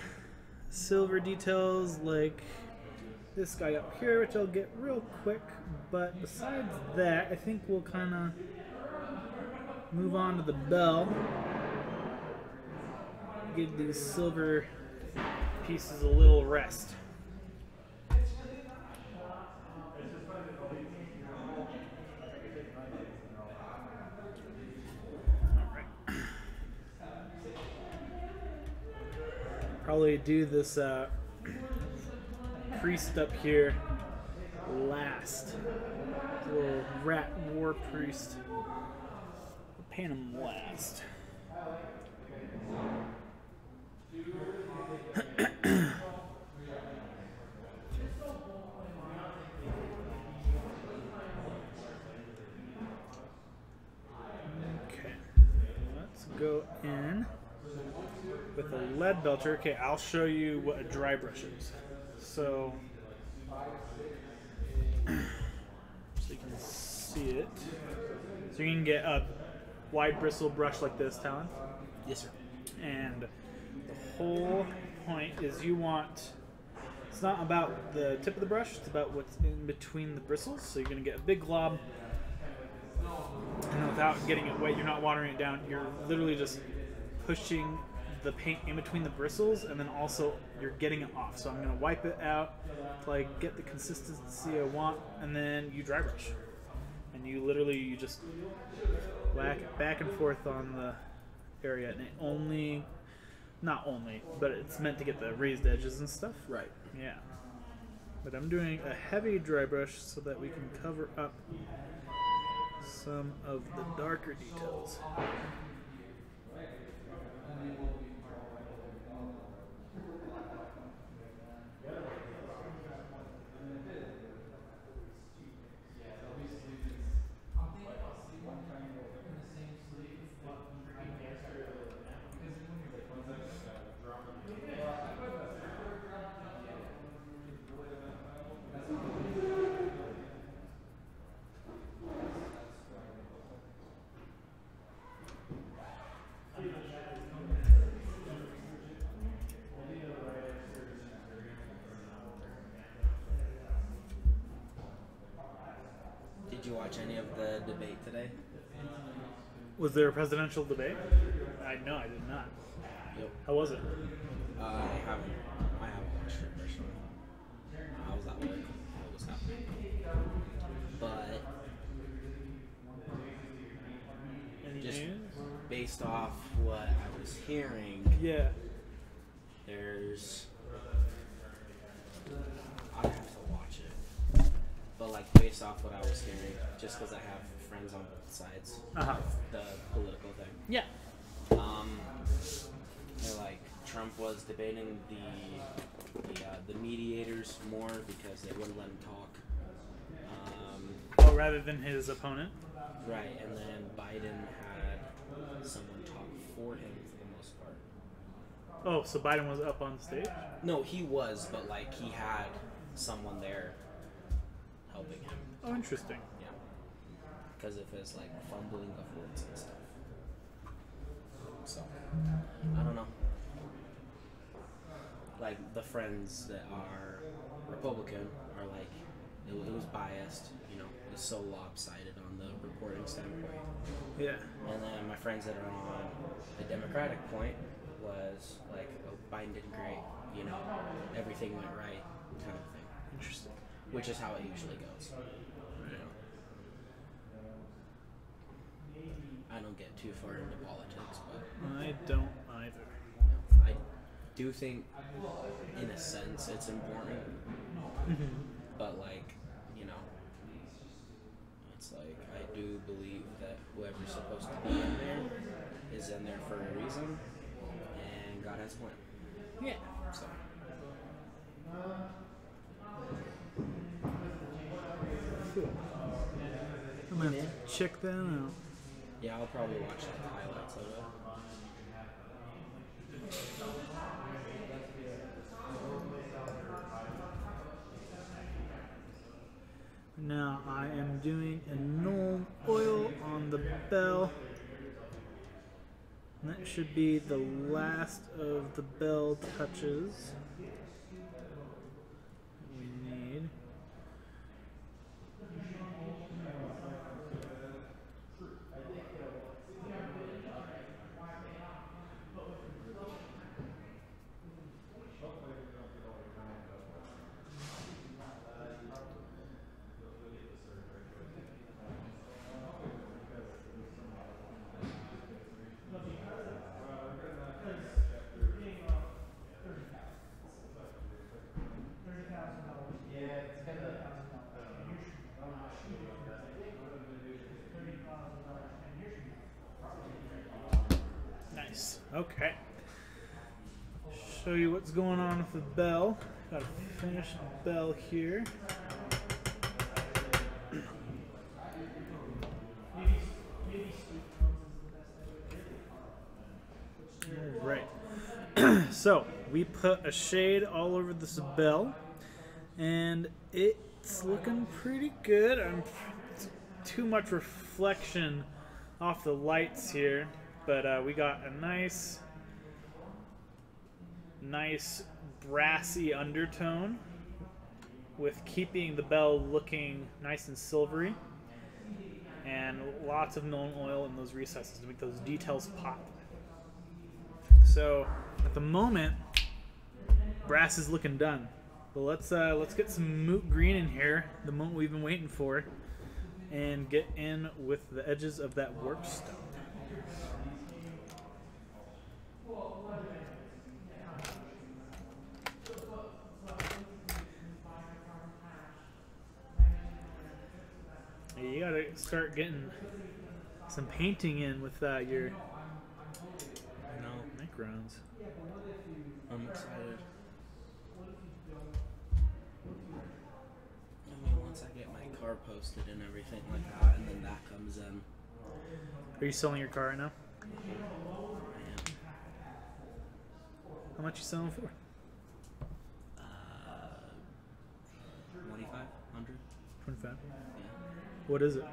silver details like this guy up here, which I'll get real quick, but besides that, I think we'll kind of move on to the bell. Give these silver pieces a little rest. Alright. probably do this priest up here last. Little rat war priest. Paint him last. Okay, let's go in with a lead belcher. Okay, I'll show you what a dry brush is. So you can see it. So you can get a wide bristle brush like this, Talon. Yes, sir. And the whole point is you want, it's not about the tip of the brush, it's about what's in between the bristles. So you're going to get a big glob, and without getting it wet, you're not watering it down, you're literally just pushing the paint in between the bristles, and then also you're getting it off. So I'm going to wipe it out till I get the consistency I want, and then you dry brush. And you just whack it back and forth on the area, and it only, not only, but it's meant to get the raised edges and stuff. Right. Yeah. But I'm doing a heavy dry brush so that we can cover up some of the darker details. Did you watch any of the debate today? Was there a presidential debate? I did not. Yep. How was it? I haven't watched it personally. I was at work. What was happening? But Any just news? based off what I was hearing, Yeah. there's, I'd have to watch it. But like based off what I was hearing, just because I have friends on both sides Uh-huh. of the political thing. Yeah. They're like Trump was debating the mediators more because they wouldn't let him talk. Oh, rather than his opponent? Right, and then Biden had someone talk for him for the most part. Oh, so Biden was up on stage? No, he was, but like he had someone there helping him. Oh, interesting. Yeah, because of his like fumbling of words and stuff. So I don't know. Like the friends that are Republican are like it was biased, you know, it's so lopsided on the reporting standpoint. Yeah. And then my friends that are on the Democratic point was like, oh, Biden did great, you know, everything went right, kind of thing. Interesting. Which is how it usually goes. You know. I don't get too far into politics, but I don't either. I do think, in a sense, it's important. But like, you know, it's like I do believe that whoever's supposed to be in there is in there for a reason, and God has a plan. Yeah. So Cool. I'm gonna have to check that out. yeah, I'll probably watch the highlights of it. Now I am doing a null oil on the bell. And that should be the last of the bell touches we need. Okay. Show you what's going on with the bell. Got a finished bell here. All right. So we put a shade all over this bell, and it's looking pretty good. Too much reflection off the lights here, but we got a nice brassy undertone with keeping the bell looking nice and silvery, and lots of Millen oil in those recesses to make those details pop. So at the moment, brass is looking done. But let's get some moot green in here, the moment we've been waiting for, and get in with the edges of that warp stone. You gotta start getting some painting in with your microns. I'm excited. I mean, once I get my car posted and everything like that, and then that comes in. Are you selling your car right now? Man. How much you selling for? 2,500. 25. Yeah. What is it?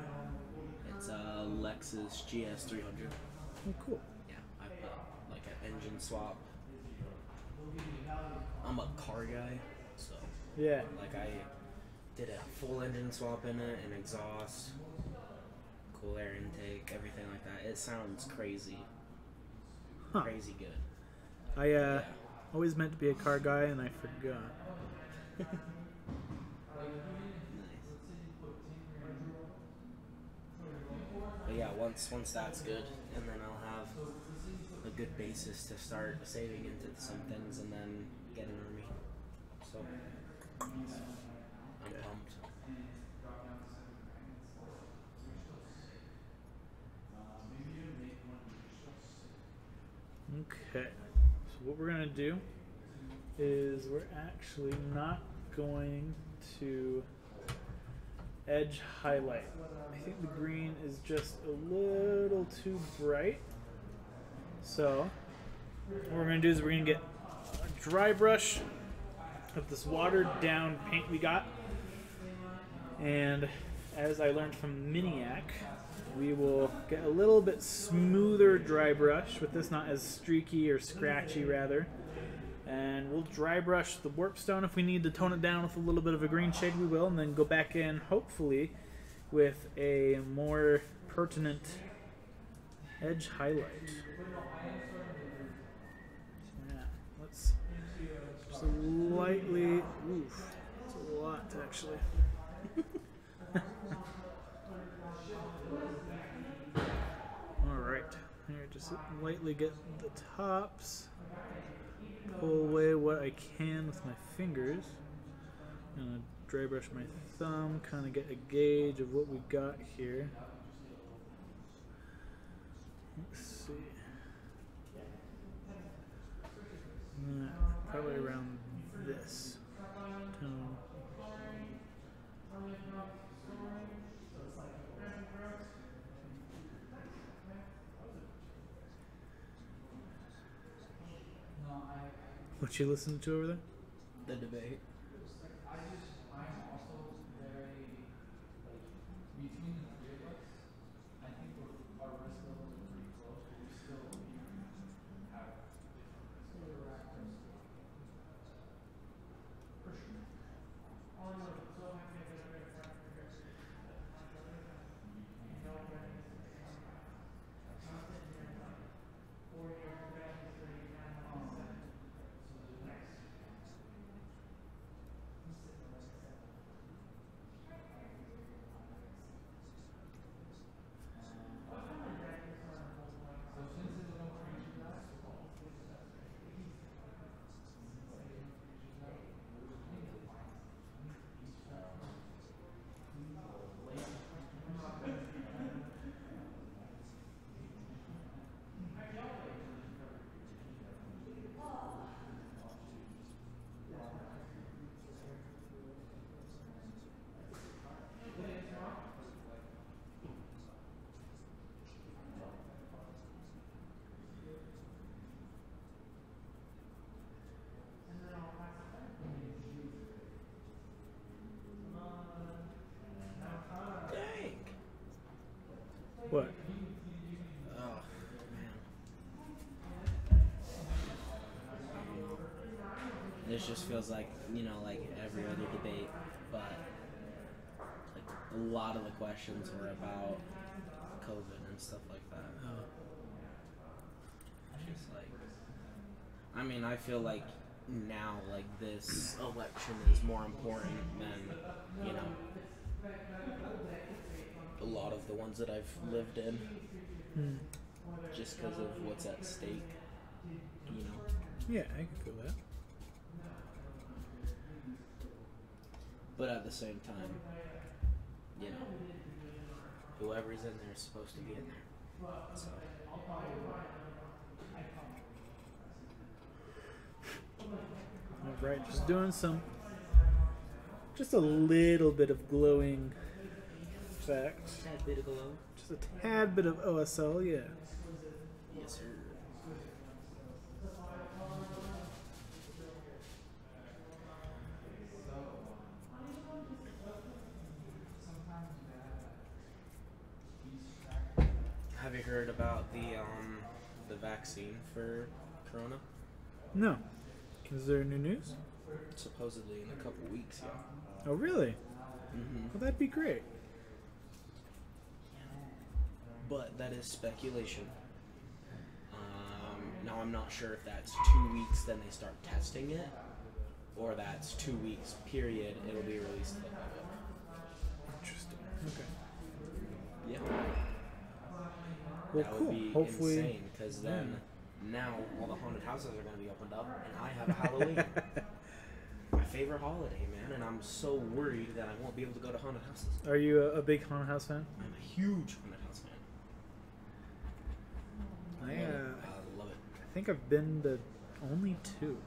It's a Lexus GS300. Oh, cool. Yeah, I put like an engine swap. I'm a car guy, so Yeah. like I did a full engine swap in it, and exhaust, cool air intake, everything like that. It sounds crazy, Huh. crazy good. I Yeah. always meant to be a car guy and I forgot. Nice. But yeah, once that's good, and then I'll have a good basis to start saving into some things, and then get an army. So I'm pumped. Okay. So what we're gonna do is we're actually not going to edge highlight. I think the green is just a little too bright. So what we're gonna do is we're gonna get a dry brush of this watered down paint we got, and as I learned from Miniac, we will get a little bit smoother dry brush with this, not as streaky or scratchy rather. And we'll dry brush the warp stone. If we need to tone it down with a little bit of a green shade, we will, and then go back in hopefully with a more pertinent edge highlight. So yeah, let's just lightly, oof, it's a lot actually. Alright, here, just lightly get the tops, pull away what I can with my fingers. I'm gonna dry brush my thumb, kind of get a gauge of what we got here. Let's see. Probably around this tone. What you listening to over there? The debate. this just feels like, you know, like every other debate, but like a lot of the questions were about COVID and stuff like that. Oh. Just like, I mean, I feel like now, like, this election is more important than, you know, a lot of the ones that I've lived in, just because of what's at stake, you know. Yeah, I can feel that. But at the same time, you know, whoever's in there is supposed to be in there. So. Alright, just doing just a little bit of glowing facts. That bit of glow. Just a tad bit of OSL, yeah. Yes, sir. Have you heard about the vaccine for Corona? No. Is there new news? Supposedly in a couple weeks, yeah. Oh, really? Mm-hmm. Well, that'd be great. But that is speculation. Now I'm not sure if that's 2 weeks, then they start testing it, or that's 2 weeks, period, it'll be released to the public. Interesting. Okay. Yeah. Well, That cool. would be Hopefully, insane, because then now all the haunted houses are going to be opened up, and I have a Halloween. My favorite holiday, man, and I'm so worried that I won't be able to go to haunted houses. Are you a big haunted house fan? I'm a huge haunted house fan. I Love it. I think I've been to only 2.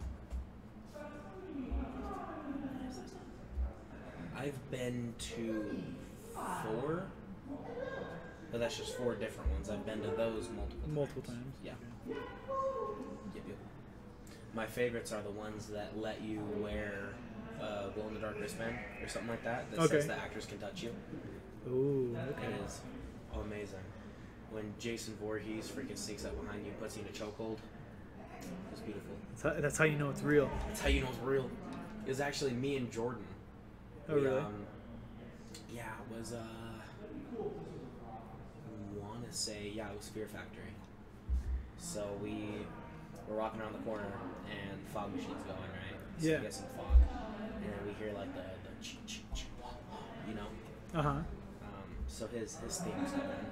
I've been to 4, but that's just 4 different ones. I've been to those multiple times. Yeah. Yep. My favorites are the ones that let you wear a glow-in-the-dark wristband or something like that says the actors can touch you. Ooh, okay. It is amazing. When Jason Voorhees freaking sneaks up behind you and puts you in a chokehold, it's beautiful. That's how you know it's real. That's how you know it's real. It was actually me and Jordan. Oh, really? Yeah, it was, want to say, it was Fear Factory. So we were walking around the corner and fog machine's going, right? So Yeah. we get some fog. And then we hear like the you know? Uh-huh. So his theme's going.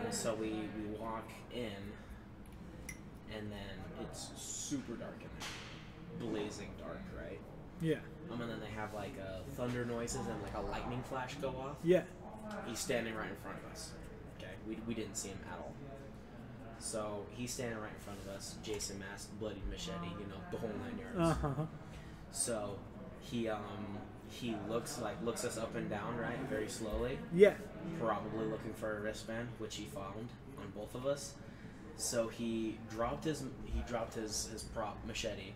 And so we walk in, and then it's super dark in there. Blazing dark, right? Yeah. And then they have like thunder noises and like a lightning flash go off. Yeah. He's standing right in front of us. Okay, we didn't see him at all. So he's standing right in front of us. Jason masked, bloodied machete, you know, the whole 9 yards. Uh-huh. So he looks us up and down, right, very slowly. Yeah. Probably looking for a wristband, which he found on both of us. So he dropped his prop machete,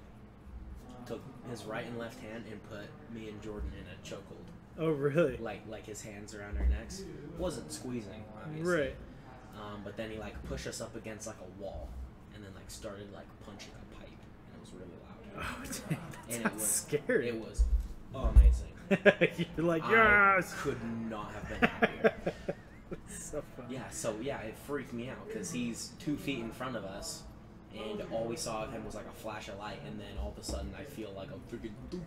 took his right and left hand, and put me and Jordan in a chokehold. Oh, really? Like his hands around our necks. Wasn't squeezing, obviously. Right. But then he like pushed us up against like a wall, and then like started like punching a pipe, and it was really loud. Oh, dang, that And sounds scary. It was amazing. You're like, I yes! could not have been happier. So fun. Yeah, it freaked me out because he's 2 feet in front of us, and all we saw of him was like a flash of light, and then all of a sudden I feel like a freaking dunk.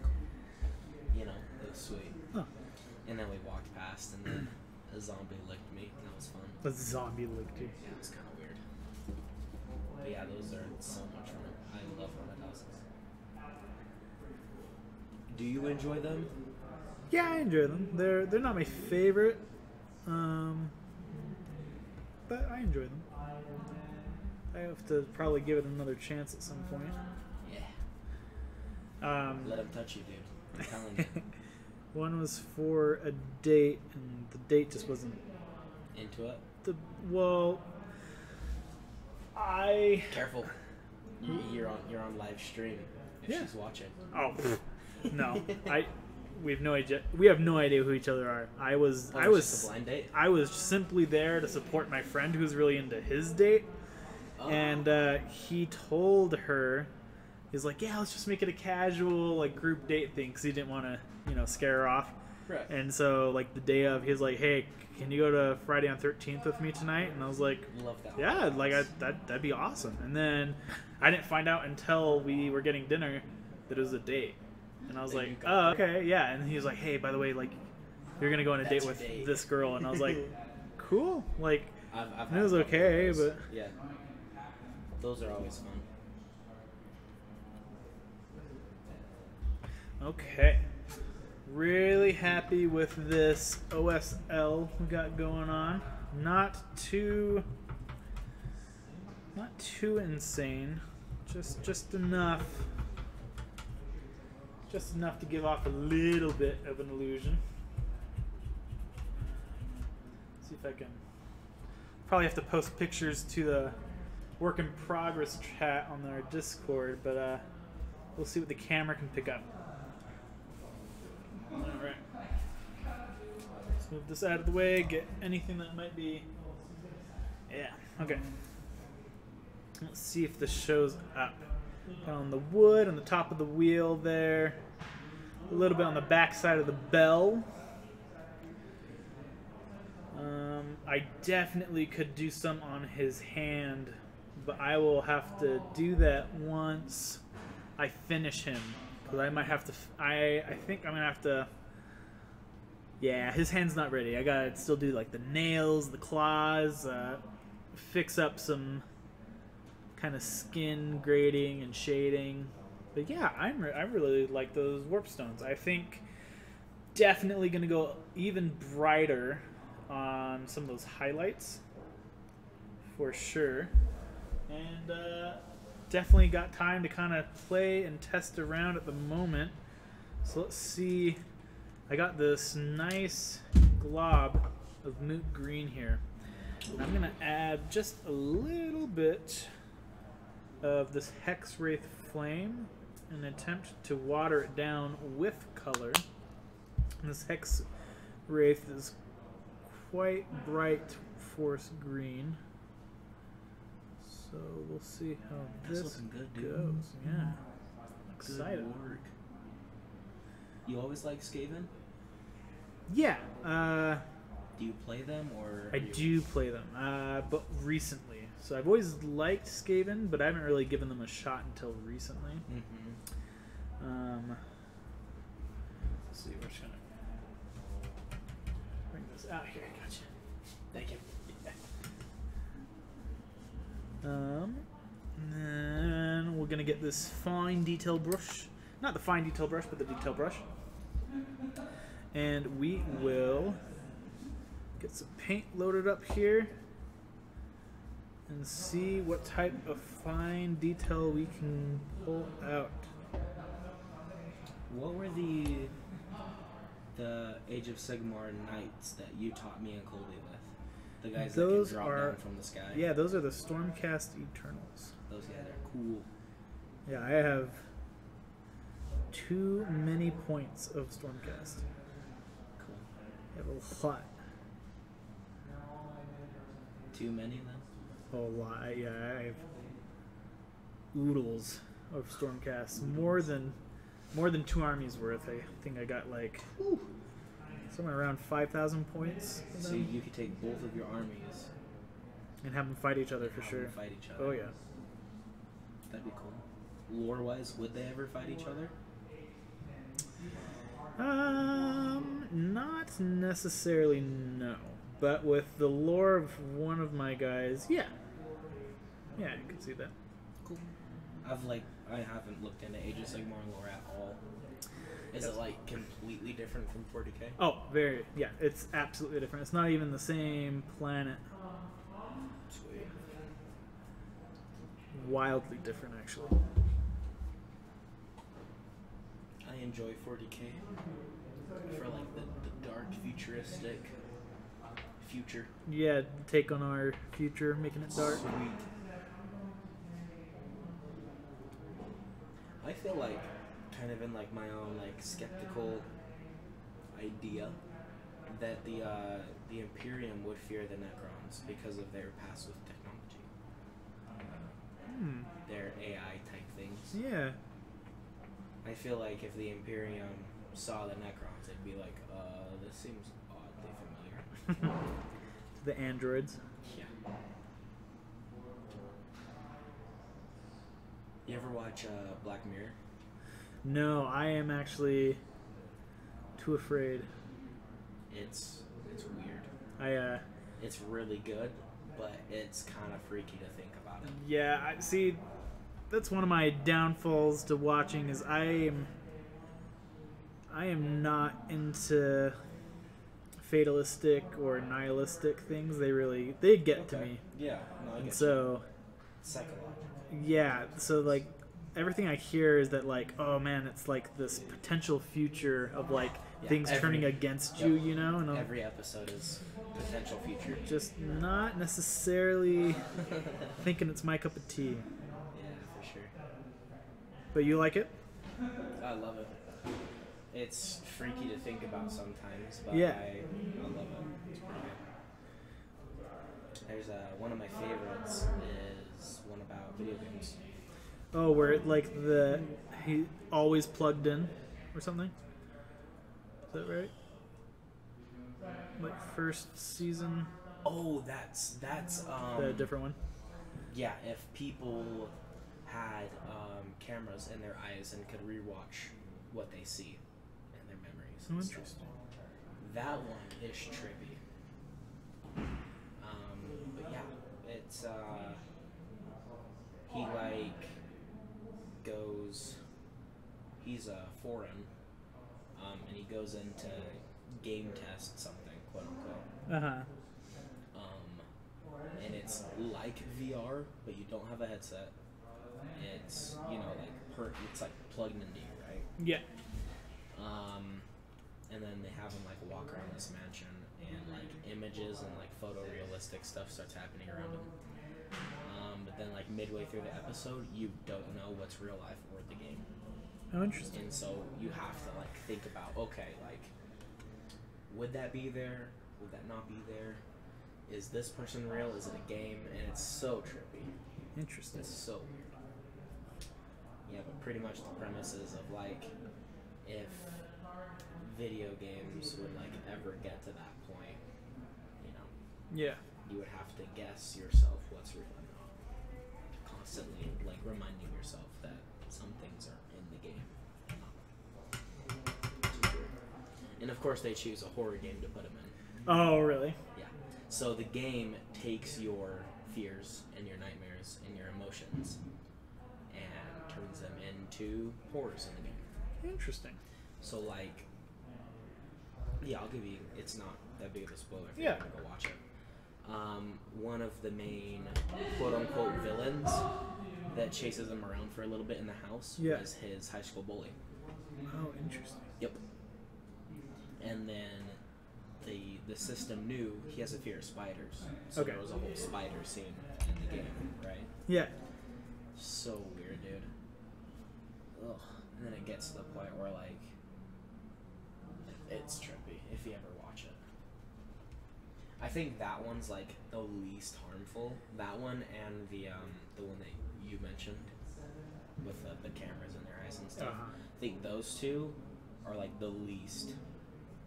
You know, it was sweet. Huh. And then we walked past, and then a zombie licked me, and that was fun. The zombie licked you. Yeah, it was kind of weird. But yeah, those are so much fun. I love haunted houses. Do you enjoy them? Yeah, I enjoy them. They're not my favorite, but I enjoy them. I have to probably give it another chance at some point. Yeah. Let him touch you, dude. I'm telling you. One was for a date, and the date just wasn't Into it? Careful. You're on live stream if Yeah. she's watching. Oh no, we have no idea who each other are. I was Just a blind date. I was simply there to support my friend who's really into his date, Oh. and he told her he's like, yeah, let's just make it a casual like group date thing because he didn't want to, you know, scare her off. Right. And so like the day of, he's like, hey, can you go to Friday on 13th with me tonight? And I was like, Love that. yeah, like that'd be awesome. And then I didn't find out until we were getting dinner that it was a date. And I was Then you like, got oh, okay, yeah. And he was like, hey, by the way, like you're gonna go on a date That's with your date. this girl. And I was like, cool. Like I've it was had a couple of okay, those. but yeah, those are always fun. okay. Really happy with this OSL we got going on. Not too insane. Just enough. Just enough to give off a little bit of an illusion. See if I can. Probably have to post pictures to the work in progress chat on our Discord, but we'll see what the camera can pick up. Alright. Let's move this out of the way, get anything that might be. Yeah, okay. Let's see if this shows up. On the wood, on the top of the wheel there. A little bit on the back side of the bell. I definitely could do some on his hand, but I will have to do that once I finish him. Because I might have to, I think I'm going to have to, yeah, his hand's not ready. I got to still do like the nails, the claws, fix up some kind of skin grading and shading. But yeah, I really like those warp stones. I think definitely going to go even brighter on some of those highlights for sure. And definitely got time to kind of play and test around at the moment. So let's see. I got this nice glob of moot green here. And I'm going to add just a little bit of this Hex Wraith Flame in an attempt to water it down with color. And this Hex Wraith is quite bright forest green. So we'll see how That's this looking good, dude. goes. Yeah. Excited. Good work. You always like Skaven? Yeah. Do you play them or? I do play them, but recently. So I've always liked Skaven, but I haven't really given them a shot until recently. Mm-hmm. Let's see, we're just gonna bring this out here. Gotcha. Thank you. And then we're gonna get this fine detail brush. Not the fine detail brush, but the detail brush. And we will get some paint loaded up here and see what type of fine detail we can pull out. What were the Age of Sigmar knights that you taught me and Colby with? The guys Those that can drop are down from the sky. Yeah, those are the Stormcast Eternals. Those guys are cool. Yeah, I have too many points of Stormcast. Cool. I have a lot. Too many then? A lot. Yeah, I have oodles of Stormcast. More than 2 armies worth. I think I got like somewhere around 5,000 points. for So them. you could take both of your armies And have them fight each other for and sure. have them fight each other. Oh yeah. That'd be cool. Lore-wise, would they ever fight each other? Not necessarily, no. But with the lore of one of my guys, yeah. Yeah, I can see that. Cool. I haven't looked into Age of Sigmar lore at all. Is it like completely different from 40k? Oh, very, yeah, it's absolutely different. It's not even the same planet. Sweet. Wildly different, actually. I enjoy 40k for like the dark futuristic future. Yeah, take on our future, making it dark. Sweet. I feel like kind of in like my own like skeptical idea that the Imperium would fear the Necrons because of their past with technology. Their AI type things. Yeah. I feel like if the Imperium saw the Necrons, they'd be like, this seems oddly familiar. The androids. Yeah. You ever watch Black Mirror? No, I am actually too afraid. It's weird. I It's really good, but it's kind of freaky to think about it. yeah, I see. That's one of my downfalls to watching is I am not into fatalistic or nihilistic things. They get to me. Yeah. No, I And get so psychological. yeah, so like everything I hear is that like, oh man, it's like this potential future of like things turning against you, you know, and I'm Every episode is potential future. just not necessarily thinking it's my cup of tea. Yeah, for sure. But you like it? I love it. It's freaky to think about sometimes, but Yeah. I love it. It's pretty good. There's one of my favorites is one about video games. Oh, where it like he always plugged in or something? Is that right? Like first season, Oh, that's the different one. yeah. If people had cameras in their eyes and could rewatch what they see and their memories. Oh, and stuff. interesting. That one is trippy. But yeah, it's he like goes. He's foreign, and he goes into game test something, quote unquote. And it's like VR, but you don't have a headset. It's it's like plugged into you, right? Yeah. And then they have him like walk around this mansion, and like images and like photorealistic stuff starts happening around him. But then like midway through the episode, you don't know what's real life or the game, Oh, interesting. and so you have to like think about, okay, like would that be there? Would that not be there? Is this person real? Is it a game? And it's so trippy. Interesting. It's so weird. Yeah, but pretty much the premise is of like if video games would like ever get to that point, you know, Yeah. you would have to guess yourself what's real and not. Constantly like reminding yourself that some things are in the game. Which is weird. And of course they choose a horror game to put them in. Oh, really? Yeah. So the game takes your fears and your nightmares and your emotions and turns them into horrors in the game. Interesting. So like, yeah, I'll give you. It's not that big of a spoiler if Yeah. you're gonna go watch it. One of the main quote unquote villains that chases him around for a little bit in the house was his high school bully. Oh, interesting. Yep. And then the system knew he has a fear of spiders, so Okay. there was a whole spider scene in the game, right? Yeah. So weird, dude. Ugh. And then it gets to the point where like it's trippy if you ever watch it. I think that one's like the least harmful. That one and the one that you mentioned with the cameras in their eyes and stuff. Uh-huh. I think those two are like the least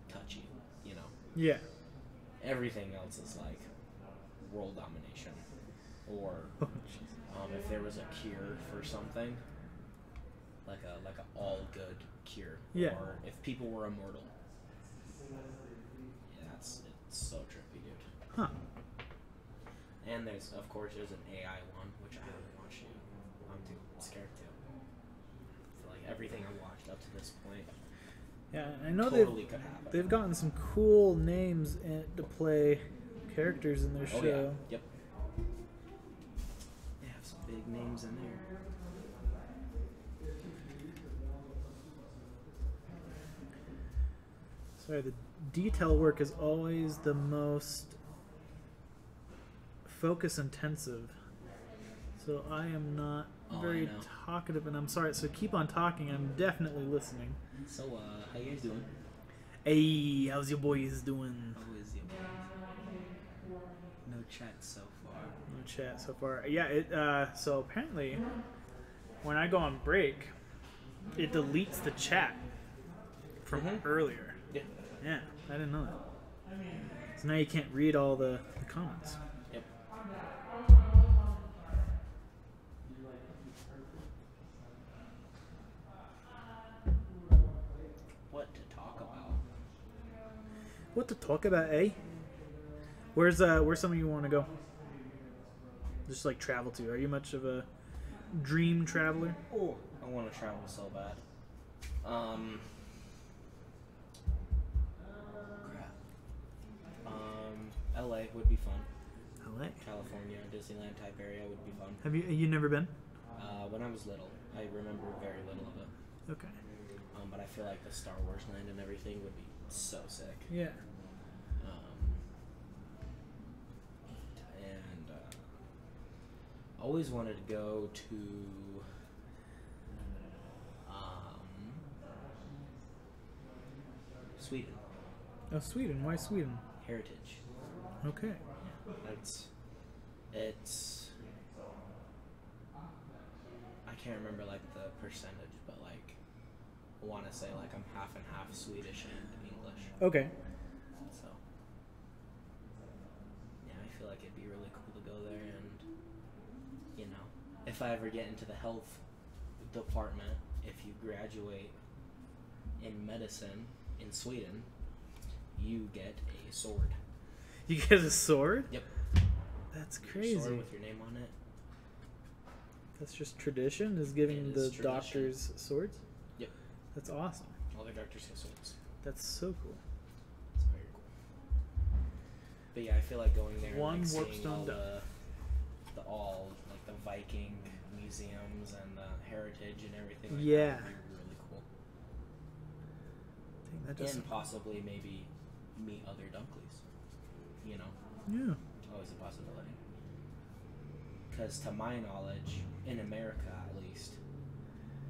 touchy, you know. Yeah. Everything else is like world domination, or Oh, jeez. if there was a cure for something, like a all good cure, Yeah. or if people were immortal. Yeah, it's so trippy, dude. Huh. And there's an AI one which I haven't watched yet. I'm too scared to. So like everything I've watched up to this point, Yeah, I know totally could happen. they've gotten some cool names to play characters in their show. Oh yeah, yep. They have some big names in there. Sorry, the detail work is always the most focus intensive. So I am not Oh, I very know. talkative, and I'm sorry. So keep on talking. I'm definitely listening. So how you guys doing? Hey, how's your boys doing? How is it? No chat so far. No chat so far. Yeah. So apparently, when I go on break, it deletes the chat from earlier. Yeah. Yeah, I didn't know that. So now you can't read all the comments. Yep. What to talk about? What to talk about, eh? Where's some of you want to go? Just like travel to. Are you much of a dream traveler? Oh, I want to travel so bad. Crap. LA would be fun. LA. California, Disneyland type area would be fun. Have you never been? When I was little, I remember very little of it. Okay. But I feel like the Star Wars land and everything would be so sick. Yeah. And always wanted to go to Sweden. Oh, Sweden. Why Sweden? Heritage. Okay. It's I can't remember like the percentage, but like I want to say like I'm half and half Swedish and English. Okay. So yeah, I feel like it'd be really cool to go there, and you know, if I ever get into the health department, if you graduate in medicine in Sweden, you get a sword. You get a sword? Yep. That's Your crazy. sword with your name on it. That's just tradition, is giving It the is tradition. doctors swords? Yep. That's awesome. All the doctors get swords. That's so cool. It's very cool. But yeah, I feel like going there One and like warp seeing stone all done. all like the Viking museums and the heritage and everything like Yeah. that would be really cool. I think that does. And possibly maybe meet other Dunkleys. You know, Yeah. always a possibility. Because to my knowledge, in America at least,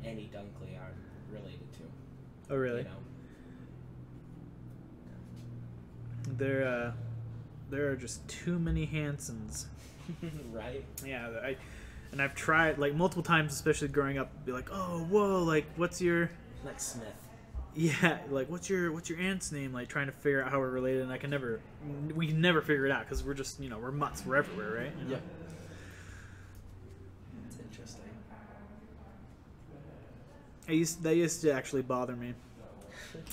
any Dunkley I'm related to. Oh, really? You know? There are just too many Hansons. Right? Yeah, I've tried like multiple times, especially growing up. Be like, oh, whoa, like what's your Like Smith. yeah, like what's your aunt's name? Like trying to figure out how we're related, and we can never figure it out because we're just we're mutts, we're everywhere, right? You know? Yep. It's interesting. That used to actually bother me.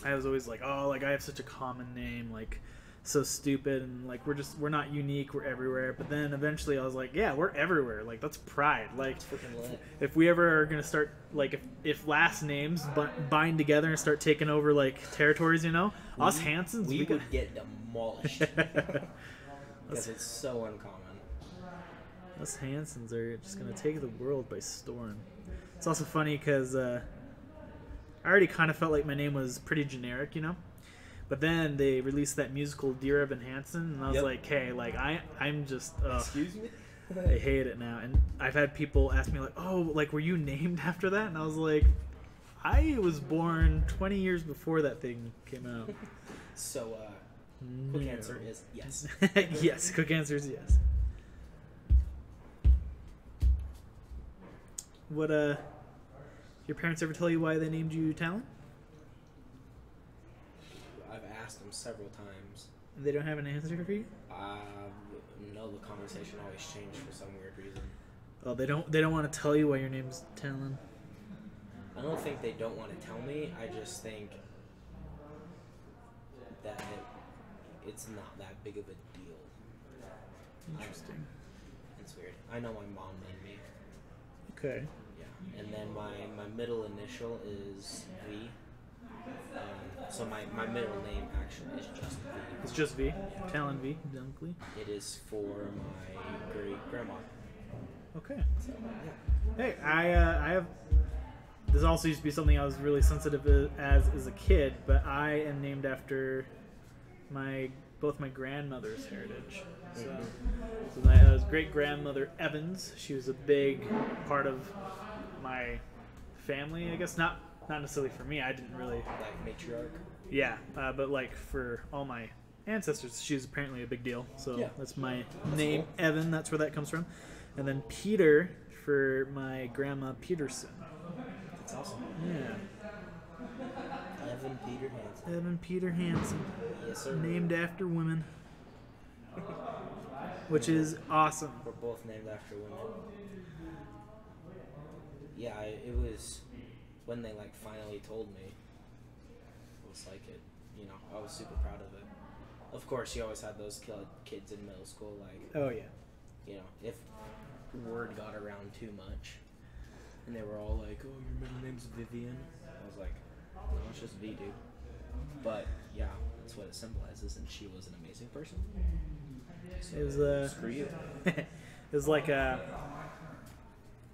I was always like, oh, like I have such a common name, like so stupid, and like we're not unique, we're everywhere. But then eventually I was like, yeah, we're everywhere. Like that's pride. Like It's freaking lit. if we ever are gonna start like if last names bind together and start taking over like territories, us Hansons, We could would get demolished. Because it's so uncommon. us Hansons are just gonna take the world by storm. It's also funny because I already kind of felt like my name was pretty generic, But then they released that musical Dear Evan Hansen, and I was Yep. like, hey, like I'm just Excuse me? I hate it now. And I've had people ask me like, oh, like were you named after that? And I was like, I was born 20 years before that thing came out. So, quick answer is yes. Yes, quick answer is yes. What your parents ever tell you why they named you Talon? I've asked them several times. They don't have an answer for you? No, the conversation always changed for some weird reason. Oh, they don't want to tell you why your name's Talon. I don't think they don't want to tell me. I just think that it's not that big of a deal. Interesting. It's weird. I know my mom named me. Okay. Yeah. And then my middle initial is V. So my middle name actually is just V. It's just V. Talon V. Dunkley. It is for my great grandma. Okay. So yeah. Hey, I have. This also used to be something I was really sensitive as a kid, but I am named after both my grandmother's heritage. So my great grandmother Evans, she was a big part of my family. I guess not necessarily for me. I didn't really. Like matriarch. Yeah, but like for all my ancestors, she was apparently a big deal. So Yeah. that's my That's name, cool. Evan. That's where that comes from. And then Peter for my grandma Peterson. That's awesome. Yeah. Evan Peter Hansen. Evan Peter Hansen. Yes, sir. Named after women. Which is awesome. We're both named after women. Yeah, it was when they like finally told me. It was like it, you know, I was super proud of it. Of course, you always had those kids in middle school, like, Oh yeah. you know, if word got around too much, and they were all like, "Oh, your middle name's Vivian," I was like, "No, it's just V, dude." But yeah, that's what it symbolizes, and she was an amazing person. So, It was screw you. it was like I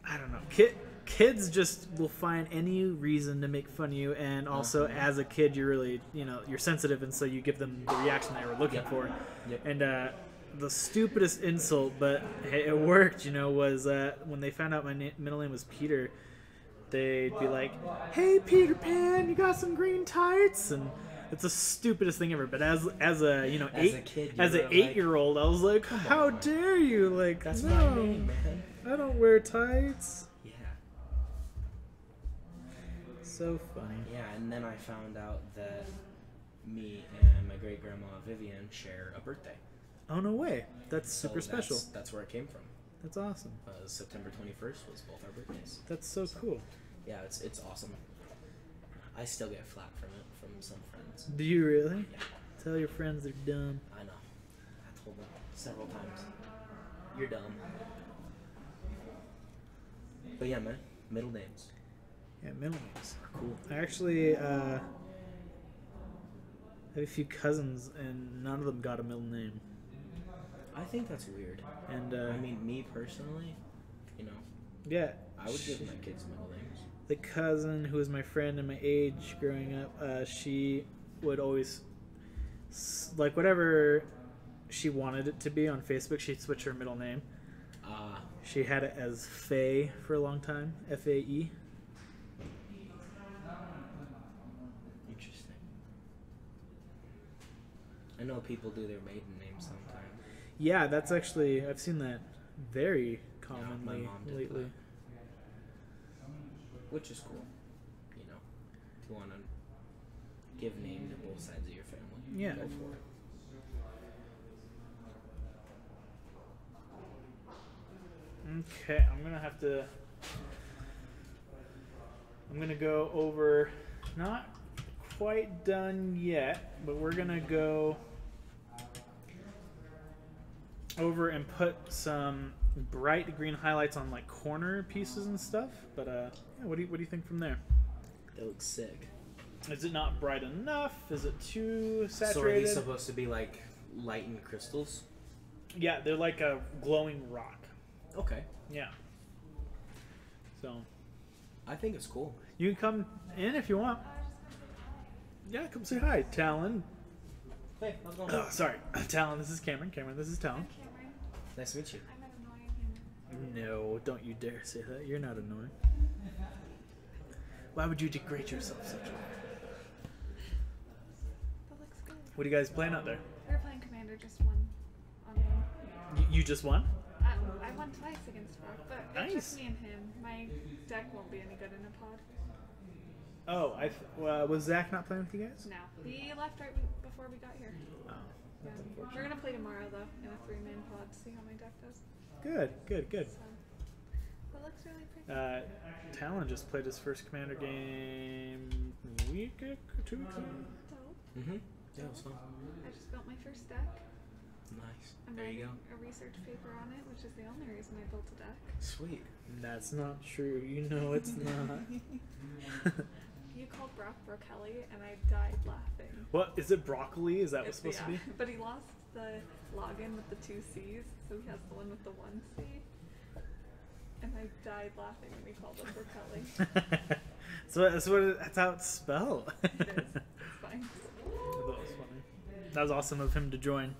don't know. Kids just will find any reason to make fun of you, and also as a kid, you're really, you're sensitive, and so you give them the reaction they were looking for. Yep. And the stupidest insult, but hey, it worked, was when they found out my middle name was Peter, they'd be like, "Hey, Peter Pan, you got some green tights?" And it's the stupidest thing ever. But as a As a kid, you as an were like, 8-year-old, I was like, "How on. dare you? Like, That's no, my name, man. I don't wear tights." Yeah. So funny. Yeah, and then I found out that me and my great grandma Vivian share a birthday. Oh no way! That's So super special. That's where it came from. That's awesome. September 21st was both our birthdays. That's so cool. Yeah, it's awesome. I still get flack from it from some friends. Do you really? Yeah, Tell your friends they're dumb. I know. I told them several times. You're dumb. But yeah, man, middle names Yeah, middle names. are cool. I actually have a few cousins, and none of them got a middle name. I think that's weird. And I mean, me personally, yeah, I would give my kids middle names. the cousin who was my friend in my age growing up, she would always like whatever she wanted it to be on Facebook. She'd switch her middle name. She had it as Faye for a long time, Fae. Interesting. I know people do their maiden name sometimes. Yeah, that's actually I've seen that very My commonly mom did lately. that. Which is cool. If you want to give name to both sides of your family, Yeah. go for it. Okay, I'm gonna go over, not quite done yet, but we're gonna go over and put some bright green highlights on like corner pieces and stuff. But yeah, what do you think from there? That looks sick. Is it not bright enough? Is it too So are saturated? these supposed to be like lightened crystals? Yeah, they're like a glowing rock. Okay. Yeah. So I think it's cool. you can come in if you want. Yeah, come say hi, Talon. Hey, how's it going? Oh, sorry, Talon. This is Cameron. Cameron, this is Talon. Cameron, Nice to meet you. I'm an annoying human. No, don't you dare say that. You're not annoying. Why would you degrade yourself such a way? That looks good. What are you guys playing out there? We're playing Commander, just one on one. You just won? I won twice against Brock, but Nice. it's just me and him. My deck won't be any good in a pod. Oh, was Zach not playing with you guys? No. He left right before we got here. Oh, Yeah. that's unfortunate. We're gonna play tomorrow though, in a 3-man pod, see how my deck does. Good, good, good. So that looks really pretty. Talon just played his first Commander game a week or 2 weeks ago. Dope. Mm-hmm. Yeah, it was fun. I just built my first deck. Nice. I'm There you writing go. a research paper on it, which is the only reason I built a deck. Sweet. That's not true. You know it's not. You called Brock Kelly, and I died laughing. What is it? Broccoli? Is that what's supposed to be? But he lost the login with the 2 C's, so he has the one with the 1 C. And I died laughing when he called him Kelly. That's how it's spelled. It is. It's fine. That was funny. That was awesome of him to join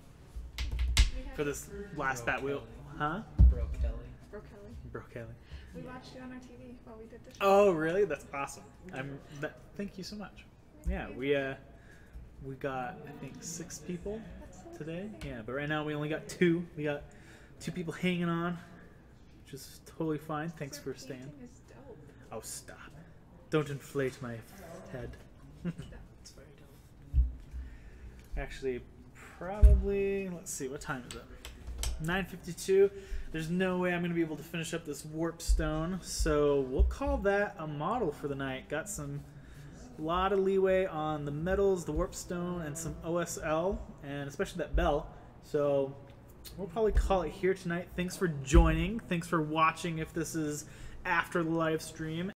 We had for this last bat wheel. Huh? Bro Kelly. Bro Kelly. Bro Kelly. We watched you on our TV while we did the show. Oh, really? That's awesome. Thank you so much. Yeah, we got I think 6 people That's so today. exciting. Yeah, but right now we only got 2. We got 2 people hanging on. which is totally fine. Thanks for Your staying. painting is dope. Oh, stop. Don't inflate my head. It's very dope. Actually, probably, let's see, what time is it? 9:52. There's no way I'm going to be able to finish up this warp stone, so we'll call that a model for the night. Got a lot of leeway on the metals, the warp stone, and some OSL, and especially that bell. So we'll probably call it here tonight. Thanks for joining. Thanks for watching if this is after the live stream,